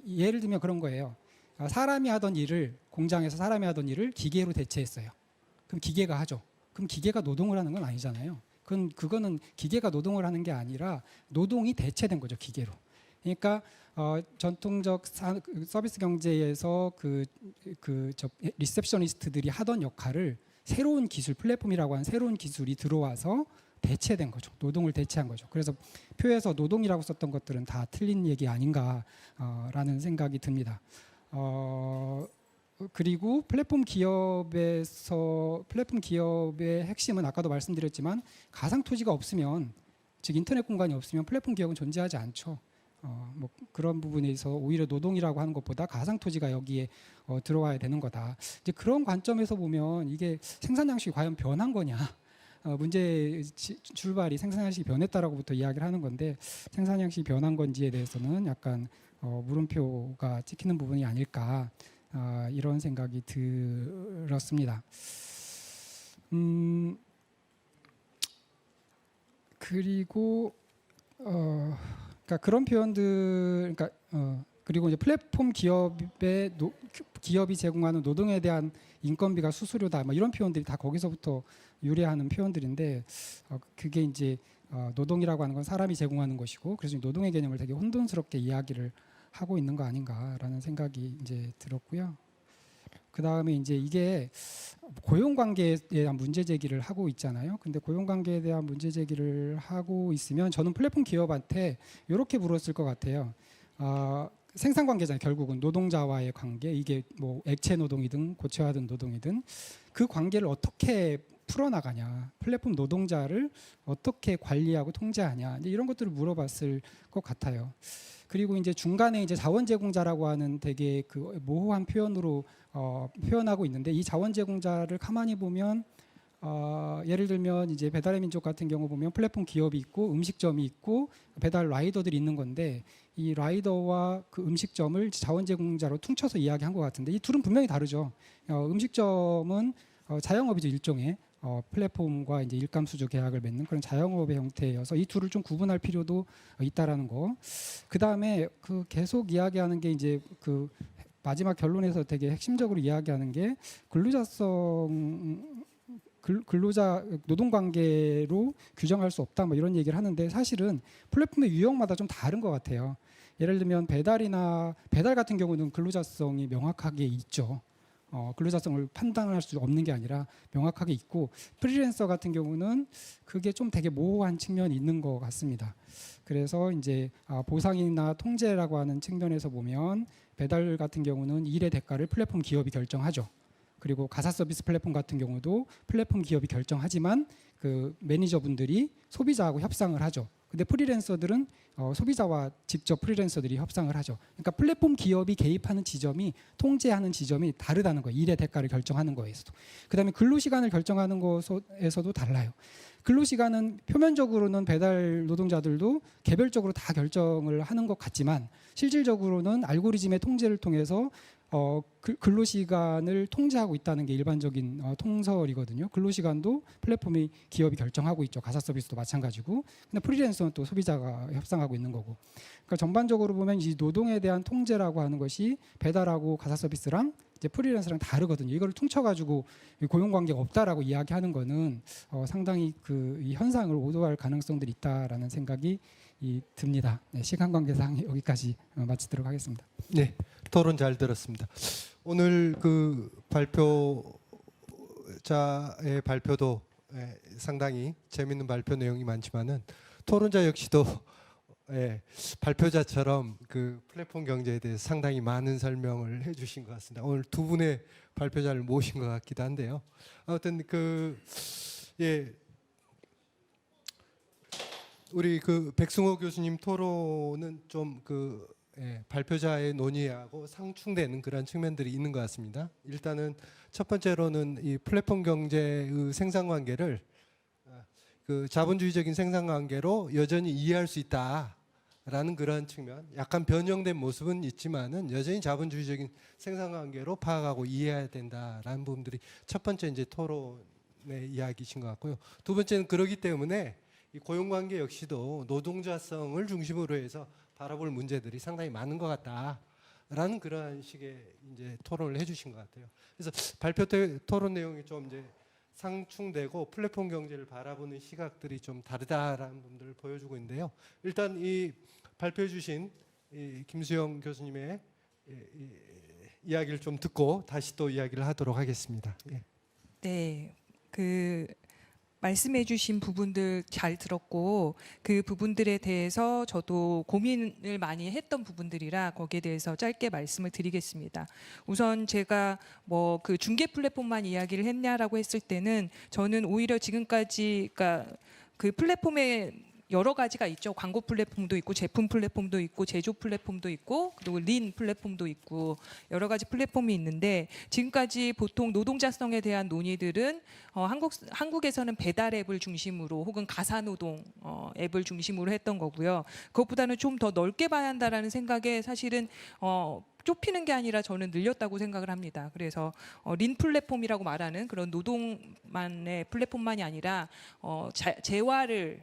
Speaker 3: 예를 들면 그런 거예요. 사람이 하던 일을 공장에서 사람이 하던 일을 기계로 대체했어요. 그럼 기계가 하죠. 그럼 기계가 노동을 하는 건 아니잖아요. 그거는 기계가 노동을 하는 게 아니라 노동이 대체된 거죠, 기계로. 그러니까 전통적 서비스 경제에서 저 리셉셔니스트들이 하던 역할을 새로운 기술, 플랫폼이라고 하는 새로운 기술이 들어와서 대체된 거죠. 노동을 대체한 거죠. 그래서 표에서 노동이라고 썼던 것들은 다 틀린 얘기 아닌가라는 생각이 듭니다. 그리고 플랫폼 기업의 핵심은 아까도 말씀드렸지만 가상 토지가 없으면 즉 인터넷 공간이 없으면 플랫폼 기업은 존재하지 않죠. 뭐 그런 부분에서 오히려 노동이라고 하는 것보다 가상 토지가 여기에 들어와야 되는 거다. 이제 그런 관점에서 보면 이게 생산 양식이 과연 변한 거냐? 문제 출발이 생산 양식이 변했다라고부터 이야기를 하는 건데 생산 양식이 변한 건지에 대해서는 약간 물음표가 찍히는 부분이 아닐까. 이런 생각이 들었습니다. 그리고 그러니까 그런 표현들, 그러니까 그리고 이제 플랫폼 기업이 제공하는 노동에 대한 인건비가 수수료다, 뭐 이런 표현들이 다 거기서부터 유래하는 표현들인데 그게 이제 노동이라고 하는 건 사람이 제공하는 것이고 그래서 노동의 개념을 되게 혼돈스럽게 이야기를 하고 있는 거 아닌가라는 생각이 이제 들었고요. 그 다음에 이제 이게 고용 관계에 대한 문제 제기를 하고 있잖아요. 근데 고용 관계에 대한 문제 제기를 하고 있으면 저는 플랫폼 기업한테 이렇게 물었을 것 같아요. 생산 관계잖아요. 결국은 노동자와의 관계, 이게 뭐 액체 노동이든 고체화된 노동이든 그 관계를 어떻게 풀어나가냐, 플랫폼 노동자를 어떻게 관리하고 통제하냐, 이제 이런 것들을 물어봤을 것 같아요. 그리고 이제 중간에 이제 자원 제공자라고 하는 되게 그 모호한 표현으로 표현하고 있는데 이 자원 제공자를 가만히 보면 예를 들면 이제 배달의 민족 같은 경우 보면 플랫폼 기업이 있고 음식점이 있고 배달 라이더들이 있는 건데 이 라이더와 그 음식점을 자원 제공자로 퉁쳐서 이야기한 것 같은데 이 둘은 분명히 다르죠. 음식점은 자영업이죠, 일종의. 플랫폼과 이제 일감 수주 계약을 맺는 그런 자영업의 형태여서 이 둘을 좀 구분할 필요도 있다라는 거. 그 다음에 그 계속 이야기하는 게 이제 그 마지막 결론에서 되게 핵심적으로 이야기하는 게 근로자 노동 관계로 규정할 수 없다 뭐 이런 얘기를 하는데 사실은 플랫폼의 유형마다 좀 다른 것 같아요. 예를 들면 배달 같은 경우는 근로자성이 명확하게 있죠. 근로자성을 판단할 수 없는 게 아니라 명확하게 있고 프리랜서 같은 경우는 그게 좀 되게 모호한 측면이 있는 것 같습니다. 그래서 이제 보상이나 통제라고 하는 측면에서 보면 배달 같은 경우는 일의 대가를 플랫폼 기업이 결정하죠. 그리고 가사 서비스 플랫폼 같은 경우도 플랫폼 기업이 결정하지만 그 매니저분들이 소비자하고 협상을 하죠. 근데 프리랜서들은 소비자와 직접 프리랜서들이 협상을 하죠. 그러니까 플랫폼 기업이 개입하는 지점이 통제하는 지점이 다르다는 거예요. 일의 대가를 결정하는 거에서도. 그다음에 근로시간을 결정하는 것에서도 달라요. 근로시간은 표면적으로는 배달 노동자들도 개별적으로 다 결정을 하는 것 같지만 실질적으로는 알고리즘의 통제를 통해서 근로시간을 통제하고 있다는 게 일반적인 통설이거든요. 근로시간도 플랫폼이 기업이 결정하고 있죠. 가사 서비스도 마찬가지고. 근데 프리랜서는 또 소비자가 협상하고 있는 거고. 그러니까 전반적으로 보면 이 노동에 대한 통제라고 하는 것이 배달하고 가사 서비스랑 이제 프리랜서랑 다르거든요. 이걸 퉁쳐가지고 고용관계가 없다라고 이야기하는 거는 상당히 이 현상을 오도할 가능성들이 있다라는 생각이 듭니다. 네, 시간 관계상 여기까지 마치도록 하겠습니다.
Speaker 1: 네, 토론 잘 들었습니다. 오늘 그 발표자의 발표도 상당히 재미있는 발표 내용이 많지만은 토론자 역시도 발표자처럼 그 플랫폼 경제에 대해서 상당히 많은 설명을 해주신 것 같습니다. 오늘 두 분의 발표자를 모신 것 같기도 한데요. 아무튼 우리 그 백승호 교수님 토론은 좀 발표자의 논의하고 상충되는 그런 측면들이 있는 것 같습니다. 일단은 첫 번째로는 이 플랫폼 경제의 생산관계를 그 자본주의적인 생산관계로 여전히 이해할 수 있다라는 그런 측면, 약간 변형된 모습은 있지만은 여전히 자본주의적인 생산관계로 파악하고 이해해야 된다라는 부분들이 첫 번째 이제 토론의 이야기이신 것 같고요. 두 번째는 그러기 때문에 이 고용관계 역시도 노동자성을 중심으로 해서 바라볼 문제들이 상당히 많은 것 같다라는 그러한 식의 이제 토론을 해주신 것 같아요. 그래서 발표 때 토론 내용이 좀 이제 상충되고 플랫폼 경제를 바라보는 시각들이 좀 다르다라는 부분들을 보여주고 있는데요. 일단 이 발표해 주신 이 김수영 교수님의 이 이야기를 좀 듣고 다시 또 이야기를 하도록 하겠습니다. 예.
Speaker 2: 네, 말씀해주신 부분들 잘 들었고 그 부분들에 대해서 저도 고민을 많이 했던 부분들이라 거기에 대해서 짧게 말씀을 드리겠습니다. 우선 제가 뭐 그 중개 플랫폼만 이야기를 했냐라고 했을 때는 저는 오히려 지금까지 그러니까 그 플랫폼에 여러 가지가 있죠. 광고 플랫폼도 있고 제품 플랫폼도 있고 제조 플랫폼도 있고 그리고 린 플랫폼도 있고 여러 가지 플랫폼이 있는데 지금까지 보통 노동자성에 대한 논의들은 한국에서는 배달 앱을 중심으로 혹은 가사노동 앱을 중심으로 했던 거고요. 그것보다는 좀 더 넓게 봐야 한다라는 생각에 사실은 좁히는 게 아니라 저는 늘렸다고 생각을 합니다. 그래서 린 플랫폼이라고 말하는 그런 노동만의 플랫폼만이 아니라 재화를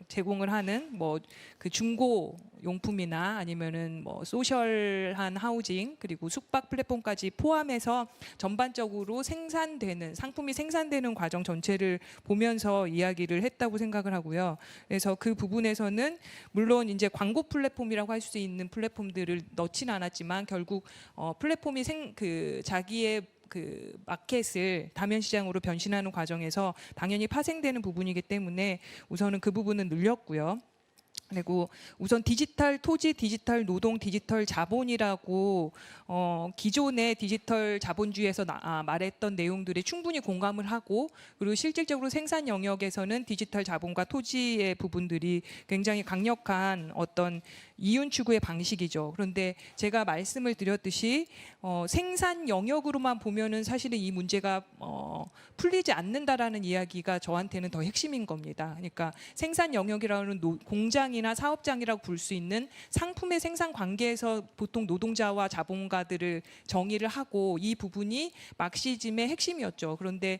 Speaker 2: 제공을 하는 뭐 그 중고 용품이나 아니면은 뭐 소셜한 하우징 그리고 숙박 플랫폼까지 포함해서 전반적으로 생산되는 상품이 생산되는 과정 전체를 보면서 이야기를 했다고 생각을 하고요. 그래서 그 부분에서는 물론 이제 광고 플랫폼이라고 할 수 있는 플랫폼들을 넣지는 않았지만 결국 플랫폼이 자기의 그 마켓을 다면 시장으로 변신하는 과정에서 당연히 파생되는 부분이기 때문에 우선은 그 부분은 늘렸고요. 그리고 우선 디지털 토지, 디지털 노동, 디지털 자본이라고 기존의 디지털 자본주의에서 말했던 내용들에 충분히 공감을 하고 그리고 실질적으로 생산 영역에서는 디지털 자본과 토지의 부분들이 굉장히 강력한 어떤 이윤 추구의 방식이죠. 그런데 제가 말씀을 드렸듯이 생산 영역으로만 보면은 사실은 이 문제가 풀리지 않는다라는 이야기가 저한테는 더 핵심인 겁니다. 그러니까 생산 영역이라는 공장이나 사업장이라고 볼 수 있는 상품의 생산 관계에서 보통 노동자와 자본가들을 정의를 하고 이 부분이 막시즘의 핵심이었죠. 그런데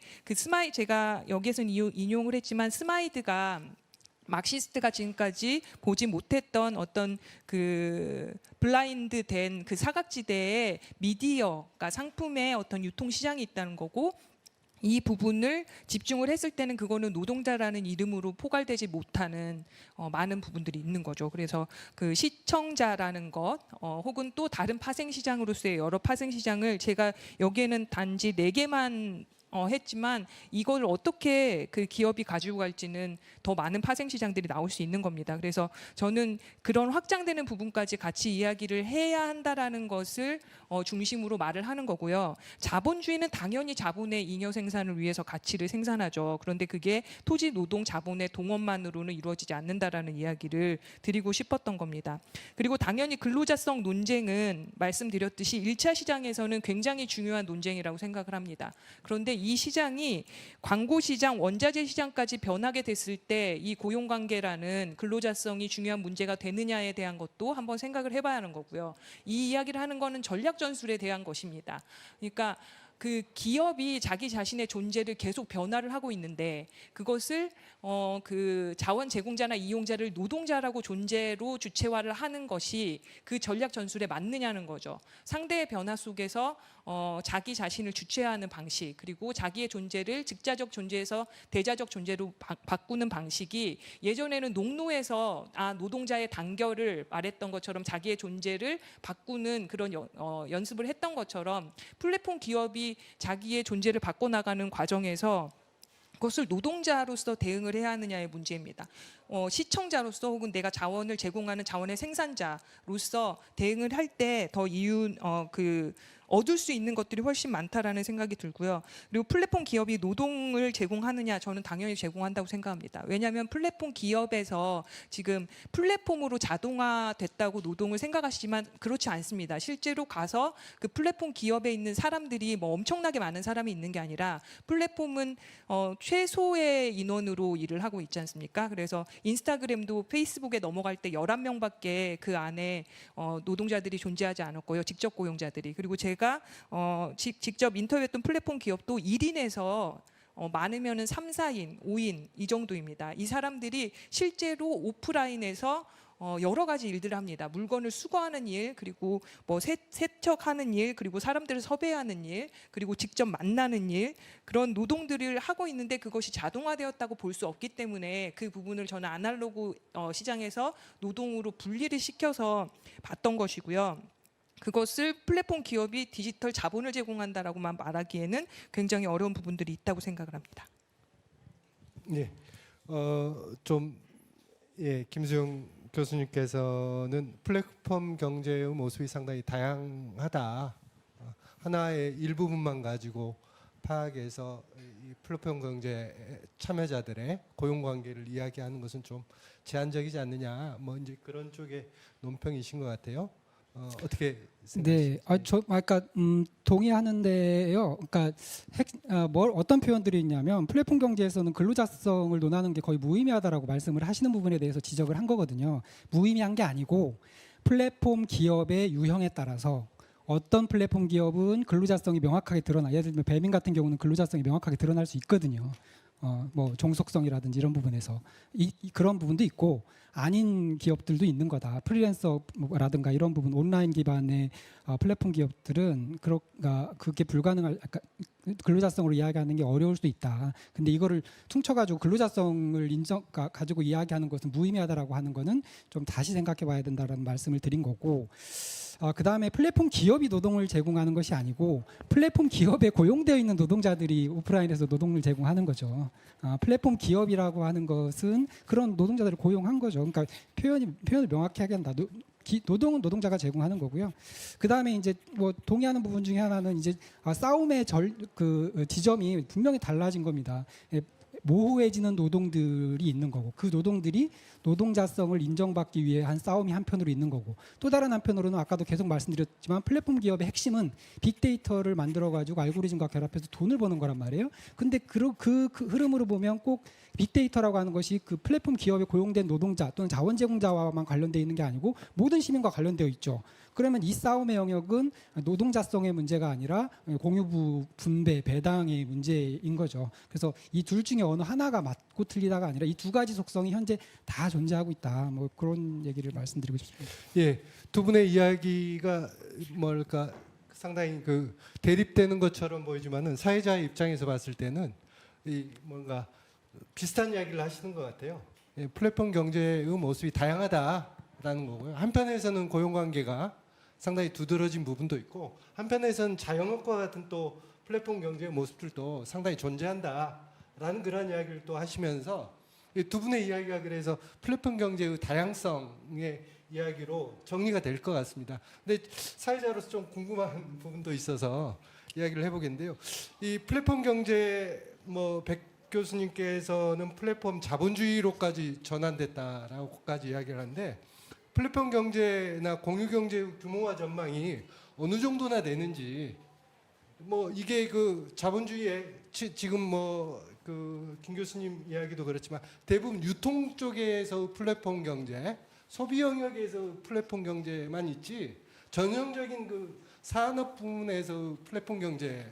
Speaker 2: 제가 여기에서는 인용을 했지만 스마이드가 막시스트가 지금까지 보지 못했던 어떤 그 블라인드된 그 사각지대에 미디어가 상품의 어떤 유통 시장이 있다는 거고 이 부분을 집중을 했을 때는 그거는 노동자라는 이름으로 포괄되지 못하는 많은 부분들이 있는 거죠. 그래서 그 시청자라는 것 혹은 또 다른 파생 시장으로서의 여러 파생 시장을 제가 여기에는 단지 4개만 했지만 이걸 어떻게 그 기업이 가지고 갈지는 더 많은 파생 시장들이 나올 수 있는 겁니다. 그래서 저는 그런 확장되는 부분까지 같이 이야기를 해야 한다라는 것을 중심으로 말을 하는 거고요. 자본주의는 당연히 자본의 잉여 생산을 위해서 가치를 생산하죠. 그런데 그게 토지, 노동, 자본의 동원만으로는 이루어지지 않는다라는 이야기를 드리고 싶었던 겁니다. 그리고 당연히 근로자성 논쟁은 말씀드렸듯이 1차 시장에서는 굉장히 중요한 논쟁이라고 생각을 합니다. 그런데 이 시장이 광고 시장, 원자재 시장까지 변하게 됐을 때 이 고용관계라는 근로자성이 중요한 문제가 되느냐에 대한 것도 한번 생각을 해봐야 하는 거고요. 이 이야기를 하는 거는 전략 전술에 대한 것입니다. 그러니까 그 기업이 자기 자신의 존재를 계속 변화를 하고 있는데 그것을 그 자원 제공자나 이용자를 노동자라고 존재로 주체화를 하는 것이 그 전략 전술에 맞느냐는 거죠. 상대의 변화 속에서 자기 자신을 주체화하는 방식, 그리고 자기의 존재를 직자적 존재에서 대자적 존재로 바꾸는 방식이 예전에는 농노에서 노동자의 단결을 말했던 것처럼 자기의 존재를 바꾸는 그런 연습을 했던 것처럼 플랫폼 기업이 자기의 존재를 바꿔나가는 과정에서 그것을 노동자로서 대응을 해야 하느냐의 문제입니다. 시청자로서 혹은 내가 자원을 제공하는 자원의 생산자로서 대응을 할 때 더 얻을 수 있는 것들이 훨씬 많다라는 생각이 들고요. 그리고 플랫폼 기업이 노동을 제공하느냐, 저는 당연히 제공한다고 생각합니다. 왜냐하면 플랫폼 기업에서 지금 플랫폼으로 자동화됐다고 노동을 생각하시지만 그렇지 않습니다. 실제로 가서 그 플랫폼 기업에 있는 사람들이 뭐 엄청나게 많은 사람이 있는 게 아니라 플랫폼은 최소의 인원으로 일을 하고 있지 않습니까? 그래서 인스타그램도 페이스북에 넘어갈 때 11명밖에 그 안에 노동자들이 존재하지 않았고요. 직접 고용자들이. 그리고 제가 직접 인터뷰했던 플랫폼 기업도 1인에서 많으면은 3, 4인, 5인 이 정도입니다. 이 사람들이 실제로 오프라인에서 여러 가지 일들을 합니다. 물건을 수거하는 일, 그리고 뭐 세척하는 일, 그리고 사람들을 섭외하는 일, 그리고 직접 만나는 일, 그런 노동들을 하고 있는데 그것이 자동화되었다고 볼 수 없기 때문에 그 부분을 저는 아날로그 시장에서 노동으로 분리를 시켜서 봤던 것이고요. 그것을 플랫폼 기업이 디지털 자본을 제공한다라고만 말하기에는 굉장히 어려운 부분들이 있다고 생각을 합니다.
Speaker 1: 네, 김수영 교수님께서는 플랫폼 경제의 모습이 상당히 다양하다. 하나의 일부분만 가지고 파악해서 이 플랫폼 경제 참여자들의 고용 관계를 이야기하는 것은 좀 제한적이지 않느냐. 뭐 이제 그런 쪽의 논평이신 것 같아요. 어떻게
Speaker 3: 네,
Speaker 1: 생각하시나요?
Speaker 3: 저 아까 동의하는데요. 그러니까 어떤 표현들이 있냐면 플랫폼 경제에서는 근로자성을 논하는 게 거의 무의미하다라고 말씀을 하시는 부분에 대해서 지적을 한 거거든요. 무의미한 게 아니고 플랫폼 기업의 유형에 따라서 어떤 플랫폼 기업은 근로자성이 명확하게 드러나, 예를 들면 배민 같은 경우는 근로자성이 명확하게 드러날 수 있거든요. 뭐 종속성이라든지 이런 부분에서 그런 부분도 있고 아닌 기업들도 있는 거다. 프리랜서라든가 이런 부분 온라인 기반의 플랫폼 기업들은 그게 불가능할 근로자성으로 이야기하는 게 어려울 수도 있다. 근데 이거를 퉁쳐가지고 근로자성을 가지고 이야기하는 것은 무의미하다라고 하는 거는 좀 다시 생각해봐야 된다라는 말씀을 드린 거고. 그 다음에 플랫폼 기업이 노동을 제공하는 것이 아니고 플랫폼 기업에 고용되어 있는 노동자들이 오프라인에서 노동을 제공하는 거죠. 플랫폼 기업이라고 하는 것은 그런 노동자들을 고용한 거죠. 그러니까 표현을 명확히 하게 한다. 노동은 노동자가 제공하는 거고요. 그 다음에 이제 뭐 동의하는 부분 중에 하나는 이제 싸움의 지점이 분명히 달라진 겁니다. 모호해지는 노동들이 있는 거고 그 노동들이 노동자성을 인정받기 위해 한 싸움이 한편으로 있는 거고 또 다른 한편으로는 아까도 계속 말씀드렸지만 플랫폼 기업의 핵심은 빅데이터를 만들어 가지고 알고리즘과 결합해서 돈을 버는 거란 말이에요. 근데 그 흐름으로 보면 꼭 빅데이터라고 하는 것이 그 플랫폼 기업에 고용된 노동자 또는 자원 제공자와만 관련되어 있는 게 아니고 모든 시민과 관련되어 있죠. 그러면 이 싸움의 영역은 노동자성의 문제가 아니라 공유 분배, 배당의 문제인 거죠. 그래서 이 둘 중에 어느 하나가 맞고 틀리다가 아니라 이 두 가지 속성이 현재 다 존재하고 있다. 뭐 그런 얘기를 말씀드리고 싶습니다.
Speaker 1: 예, 두 분의 이야기가 상당히 대립되는 것처럼 보이지만은 사회자의 입장에서 봤을 때는 뭔가 비슷한 이야기를 하시는 것 같아요. 예, 플랫폼 경제의 모습이 다양하다라는 거고요. 한편에서는 고용 관계가 상당히 두드러진 부분도 있고 한편에서는 자영업과 같은 또 플랫폼 경제의 모습들도 상당히 존재한다라는 그런 이야기를 또 하시면서 이 두 분의 이야기가 그래서 플랫폼 경제의 다양성의 이야기로 정리가 될 것 같습니다. 근데 사회자로서 좀 궁금한 부분도 있어서 이야기를 해보겠는데요. 이 플랫폼 경제 백 교수님께서는 플랫폼 자본주의로까지 전환됐다라고까지 이야기를 하는데 플랫폼 경제나 공유 경제의 규모와 전망이 어느 정도나 되는지 이게 그 자본주의에 지금 그 김 교수님 이야기도 그렇지만 대부분 유통 쪽에서 플랫폼 경제, 소비 영역에서 플랫폼 경제만 있지 전형적인 그 산업 부문에서 플랫폼 경제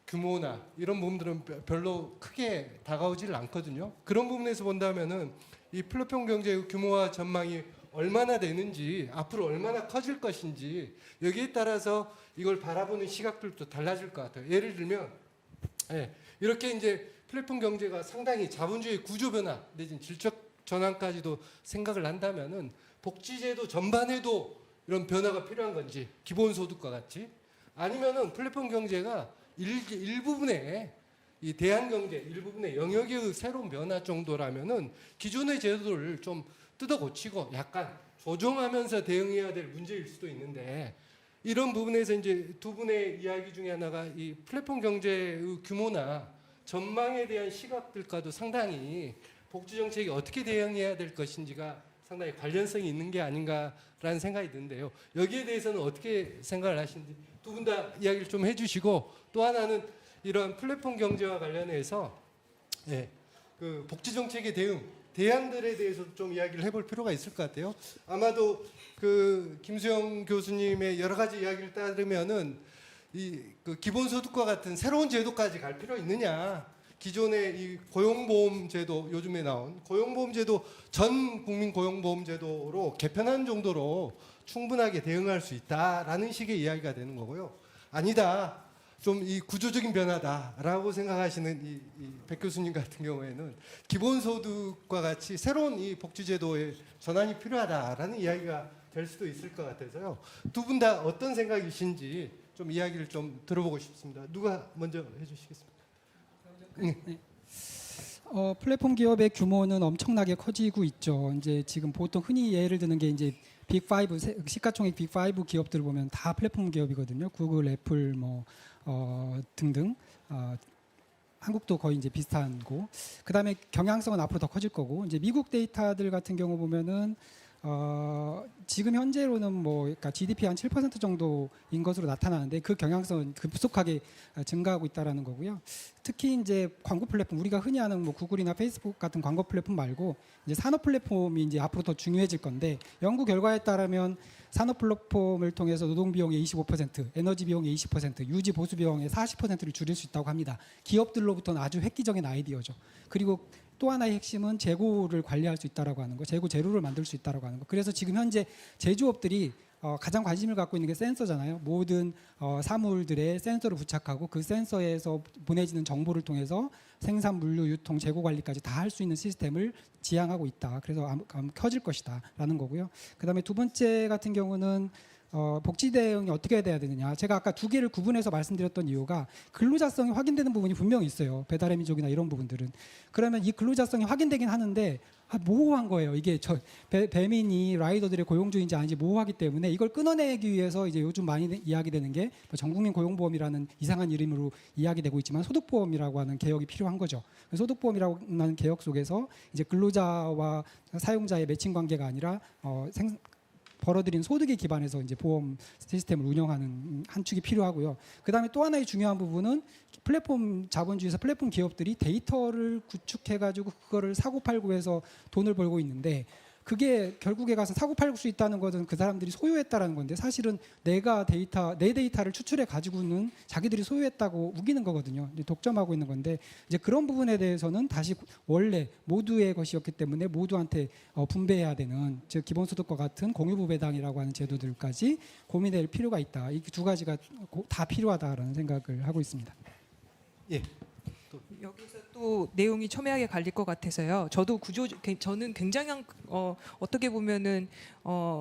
Speaker 1: 규모나 이런 부분들은 별로 크게 다가오질 않거든요. 그런 부분에서 본다면은 이 플랫폼 경제의 규모와 전망이 얼마나 되는지 앞으로 얼마나 커질 것인지 여기에 따라서 이걸 바라보는 시각들도 달라질 것 같아요. 예를 들면 이렇게 이제 플랫폼 경제가 상당히 자본주의 구조 변화 내지는 질적 전환까지도 생각을 한다면은 복지제도 전반에도 이런 변화가 필요한 건지 기본소득과 같이 아니면은 플랫폼 경제가 일부분의 이 대한경제 일부분의 영역의 새로운 변화 정도라면은 기존의 제도를 좀 뜯어 고치고 약간 조정하면서 대응해야 될 문제일 수도 있는데 이런 부분에서 이제 두 분의 이야기 중에 하나가 이 플랫폼 경제의 규모나 전망에 대한 시각들과도 상당히 복지 정책이 어떻게 대응해야 될 것인지가 상당히 관련성이 있는 게 아닌가라는 생각이 드는데요. 여기에 대해서는 어떻게 생각을 하시는지 두 분 다 이야기를 좀 해주시고 또 하나는 이런 플랫폼 경제와 관련해서 그 복지 정책의 대안들에 대해서 좀 이야기를 해볼 필요가 있을 것 같아요. 아마도 그 김수영 교수님의 여러 가지 이야기를 따르면은 그 기본소득과 같은 새로운 제도까지 갈 필요 있느냐? 기존의 이 고용보험제도 요즘에 나온 고용보험제도 전 국민 고용보험제도로 개편하는 정도로 충분하게 대응할 수 있다라는 식의 이야기가 되는 거고요. 아니다. 좀 이 구조적인 변화다라고 생각하시는 이 백 교수님 같은 경우에는 기본소득과 같이 새로운 이 복지제도의 전환이 필요하다라는 이야기가 될 수도 있을 것 같아서요. 두 분 다 어떤 생각이신지 좀 이야기를 좀 들어보고 싶습니다. 누가 먼저 해주시겠습니까?
Speaker 3: 플랫폼 기업의 규모는 엄청나게 커지고 있죠. 이제 지금 보통 흔히 예를 드는 게 이제 빅5 시가총액 빅5 기업들을 보면 다 플랫폼 기업이거든요. 구글, 애플 등등. 한국도 거의 이제 비슷한고. 그다음에 경향성은 앞으로 더 커질 거고. 이제 미국 데이터들 같은 경우 보면은 지금 현재로는 그러니까 GDP 한 7% 정도인 것으로 나타나는데 그 경향성은 급속하게 증가하고 있다라는 거고요. 특히 이제 광고 플랫폼 우리가 흔히 아는 구글이나 페이스북 같은 광고 플랫폼 말고 이제 산업 플랫폼이 이제 앞으로 더 중요해질 건데 연구 결과에 따르면 산업 플랫폼을 통해서 노동 비용의 25%, 에너지 비용의 20%, 유지 보수 비용의 40%를 줄일 수 있다고 합니다. 기업들로부터는 아주 획기적인 아이디어죠. 그리고 또 하나의 핵심은 재고를 관리할 수 있다라고 하는 거, 재고 제로를 만들 수 있다라고 하는 거. 그래서 지금 현재 제조업들이 가장 관심을 갖고 있는 게 센서잖아요. 모든 사물들의 센서를 부착하고 그 센서에서 보내지는 정보를 통해서 생산, 물류, 유통, 재고 관리까지 다 할 수 있는 시스템을 지향하고 있다. 그래서 켜질 것이다라는 거고요. 그다음에 두 번째 같은 경우는 복지 대응이 어떻게 돼야 되느냐. 제가 아까 두 개를 구분해서 말씀드렸던 이유가 근로자성이 확인되는 부분이 분명히 있어요. 배달의 민족이나 이런 부분들은. 그러면 이 근로자성이 확인되긴 하는데 모호한 거예요. 이게 배민이 라이더들의 고용주인지 아닌지 모호하기 때문에 이걸 끊어내기 위해서 이제 요즘 많이 이야기되는 게 전국민 고용보험이라는 이상한 이름으로 이야기되고 있지만 소득보험이라고 하는 개혁이 필요한 거죠. 소득보험이라고 하는 개혁 속에서 이제 근로자와 사용자의 매칭 관계가 아니라 벌어들인 소득에 기반해서 이제 보험 시스템을 운영하는 한 축이 필요하고요. 그다음에 또 하나의 중요한 부분은 플랫폼 자본주의에서 플랫폼 기업들이 데이터를 구축해가지고 그거를 사고 팔고 해서 돈을 벌고 있는데 그게 결국에 가서 사고 팔 수 있다는 것은 그 사람들이 소유했다라는 건데 사실은 내 데이터를 추출해 가지고는 자기들이 소유했다고 우기는 거거든요. 이제 독점하고 있는 건데 이제 그런 부분에 대해서는 다시 원래 모두의 것이었기 때문에 모두한테 분배해야 되는 즉 기본소득과 같은 공유부배당이라고 하는 제도들까지 고민될 필요가 있다. 이 두 가지가 다 필요하다라는 생각을 하고 있습니다.
Speaker 1: 예.
Speaker 2: 여기서 또 또 내용이 첨예하게 갈릴 것 같아서요. 저는 굉장히 어떻게 보면은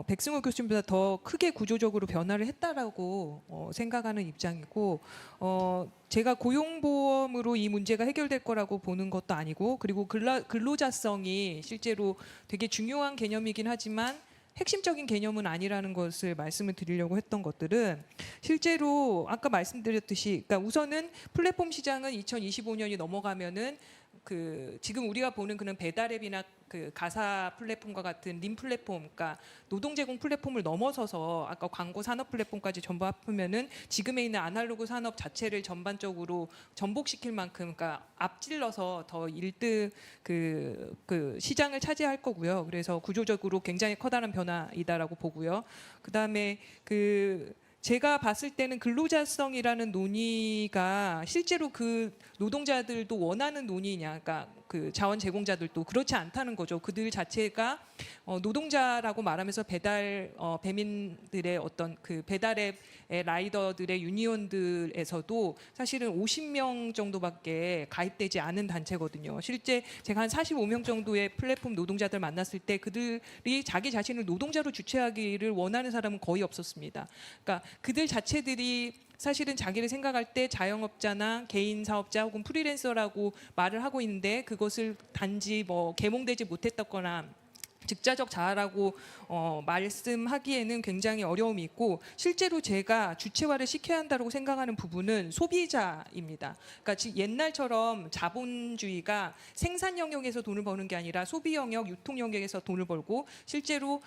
Speaker 2: 백승호 교수님보다 더 크게 구조적으로 변화를 했다라고 생각하는 입장이고, 제가 고용보험으로 이 문제가 해결될 거라고 보는 것도 아니고, 그리고 근로자성이 실제로 되게 중요한 개념이긴 하지만 핵심적인 개념은 아니라는 것을 말씀을 드리려고 했던 것들은, 실제로 아까 말씀드렸듯이, 그러니까 우선은 플랫폼 시장은 2025년이 넘어가면은 지금 우리가 보는 그런 배달앱이나 그 가사 플랫폼과 같은 림 플랫폼, 그러니까 노동 제공 플랫폼을 넘어서서 아까 광고 산업 플랫폼까지 전부 합하면은 지금에 있는 아날로그 산업 자체를 전반적으로 전복시킬 만큼, 그러니까 앞질러서 더 1등 그 시장을 차지할 거고요. 그래서 구조적으로 굉장히 커다란 변화이다라고 보고요. 그다음에 제가 봤을 때는 근로자성이라는 논의가 실제로 그 노동자들도 원하는 논의냐, 그러니까 그 자원 제공자들도 그렇지 않다는 거죠. 그들 자체가 노동자라고 말하면서 배민들의 어떤 그 배달앱 라이더들의 유니온들에서도 사실은 50명 정도밖에 가입되지 않은 단체거든요. 실제 제가 한 45명 정도의 플랫폼 노동자들 만났을 때 그들이 자기 자신을 노동자로 주체하기를 원하는 사람은 거의 없었습니다. 그러니까 그들 자체들이 사실은 자기를 생각할 때 자영업자나 개인 사업자 혹은 프리랜서라고 말을 하고 있는데, 그것을 단지 계몽되지 못했다거나 직자적 자아라고 말씀하기에는 굉장히 어려움이 있고, 실제로 제가 주체화를 시켜야 한다고 생각하는 부분은 소비자입니다. 그러니까 옛날처럼 자본주의가 생산 영역에서 돈을 버는 게 아니라 소비 영역, 유통 영역에서 돈을 벌고, 실제로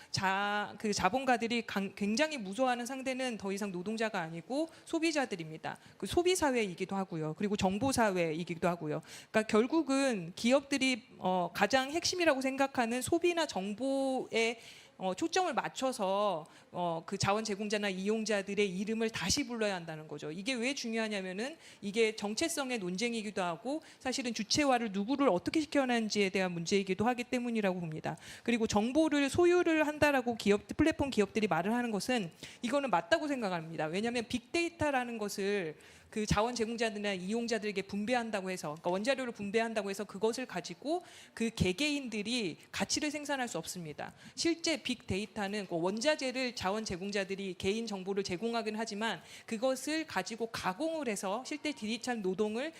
Speaker 2: 그 자본가들이 굉장히 무서워하는 상대는 더 이상 노동자가 아니고 소비자들입니다. 그 소비 사회이기도 하고요. 그리고 정보 사회이기도 하고요. 그러니까 결국은 기업들이 가장 핵심이라고 생각하는 소비나 정보에 초점을 맞춰서 그 자원 제공자나 이용자들의 이름을 다시 불러야 한다는 거죠. 이게 왜 중요하냐면은 이게 정체성의 논쟁이기도 하고, 사실은 주체화를 누구를 어떻게 시켜야하는지에 대한 문제이기도 하기 때문이라고 봅니다. 그리고 정보를 소유를 한다라고 플랫폼 기업들이 말을 하는 것은 이거는 맞다고 생각합니다. 왜냐하면 빅데이터라는 것을 그 자원 제공자들이나 이용자들에게 분배한다고 해서, 그러니까 원자료를 분배한다고 해서 그것을 가지고 그 개개인들이 가치를 생산할 수 없습니다. 실제 빅데이터는 원자재를 자원 제공자들이 개인 정보를 제공하긴 하지만 그것을 가지고 가공을 해서 실제 디지털 노동을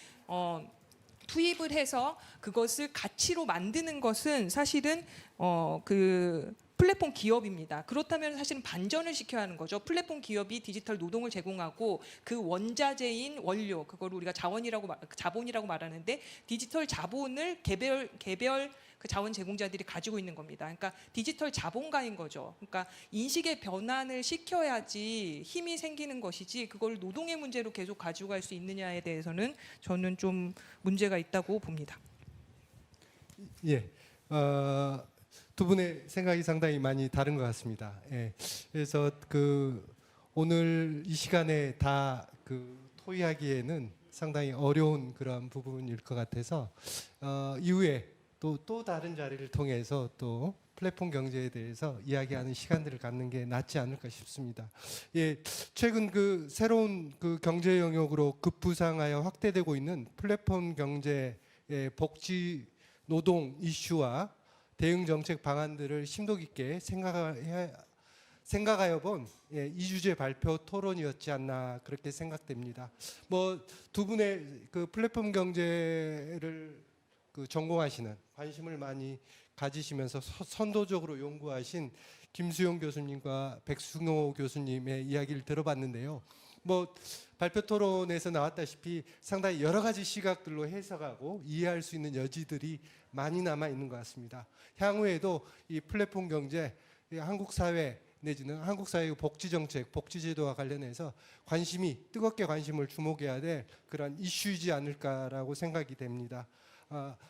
Speaker 2: 투입을 해서 그것을 가치로 만드는 것은 사실은 플랫폼 기업입니다. 그렇다면 사실은 반전을 시켜야 하는 거죠. 플랫폼 기업이 디지털 노동을 제공하고 그 원자재인 원료, 그걸 우리가 자본이라고 말하는데, 디지털 자본을 개별 그 자원 제공자들이 가지고 있는 겁니다. 그러니까 디지털 자본가인 거죠. 그러니까 인식의 변환을 시켜야지 힘이 생기는 것이지, 그걸 노동의 문제로 계속 가지고 갈 수 있느냐에 대해서는 저는 좀 문제가 있다고 봅니다.
Speaker 1: 예. 두 분의 생각이 상당히 많이 다른 것 같습니다. 예. 그래서 오늘 이 시간에 다 토의하기에는 상당히 어려운 그런 부분일 것 같아서 이후에 또 다른 자리를 통해서 또 플랫폼 경제에 대해서 이야기하는 시간들을 갖는 게 낫지 않을까 싶습니다. 예, 최근 새로운 경제 영역으로 급부상하여 확대되고 있는 플랫폼 경제의 복지 노동 이슈와 대응 정책 방안들을 심도 깊게 생각하여 본 이 주제 발표 토론이었지 않나 그렇게 생각됩니다. 두 분의 플랫폼 경제를 전공하시는, 관심을 많이 가지시면서 선도적으로 연구하신 김수용 교수님과 백승호 교수님의 이야기를 들어봤는데요. 발표 토론에서 나왔다시피 상당히 여러 가지 시각들로 해석하고 이해할 수 있는 여지들이 많이 남아 있는 것 같습니다. 향후에도 이 플랫폼 경제, 한국 사회 내지는 한국 사회의 복지 정책, 복지 제도와 관련해서 뜨겁게 관심을 주목해야 될 그런 이슈이지 않을까라고 생각이 됩니다.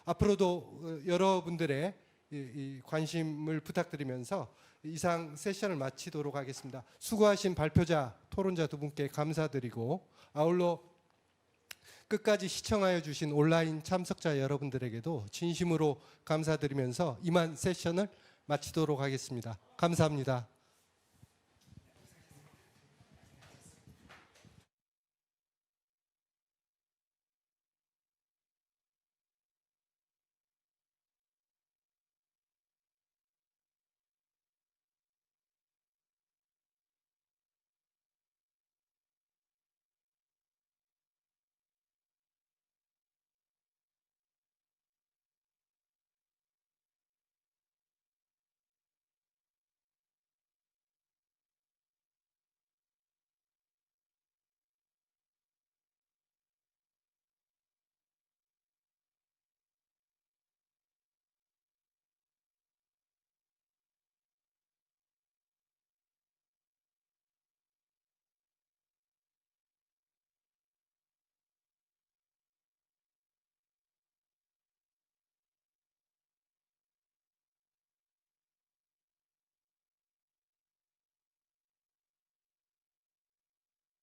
Speaker 1: 앞으로도 여러분들의 이 관심을 부탁드리면서 이상 세션을 마치도록 하겠습니다. 수고하신 발표자, 토론자 두 분께 감사드리고, 아울러 끝까지 시청하여 주신 온라인 참석자 여러분들에게도 진심으로 감사드리면서 이만 세션을 마치도록 하겠습니다. 감사합니다.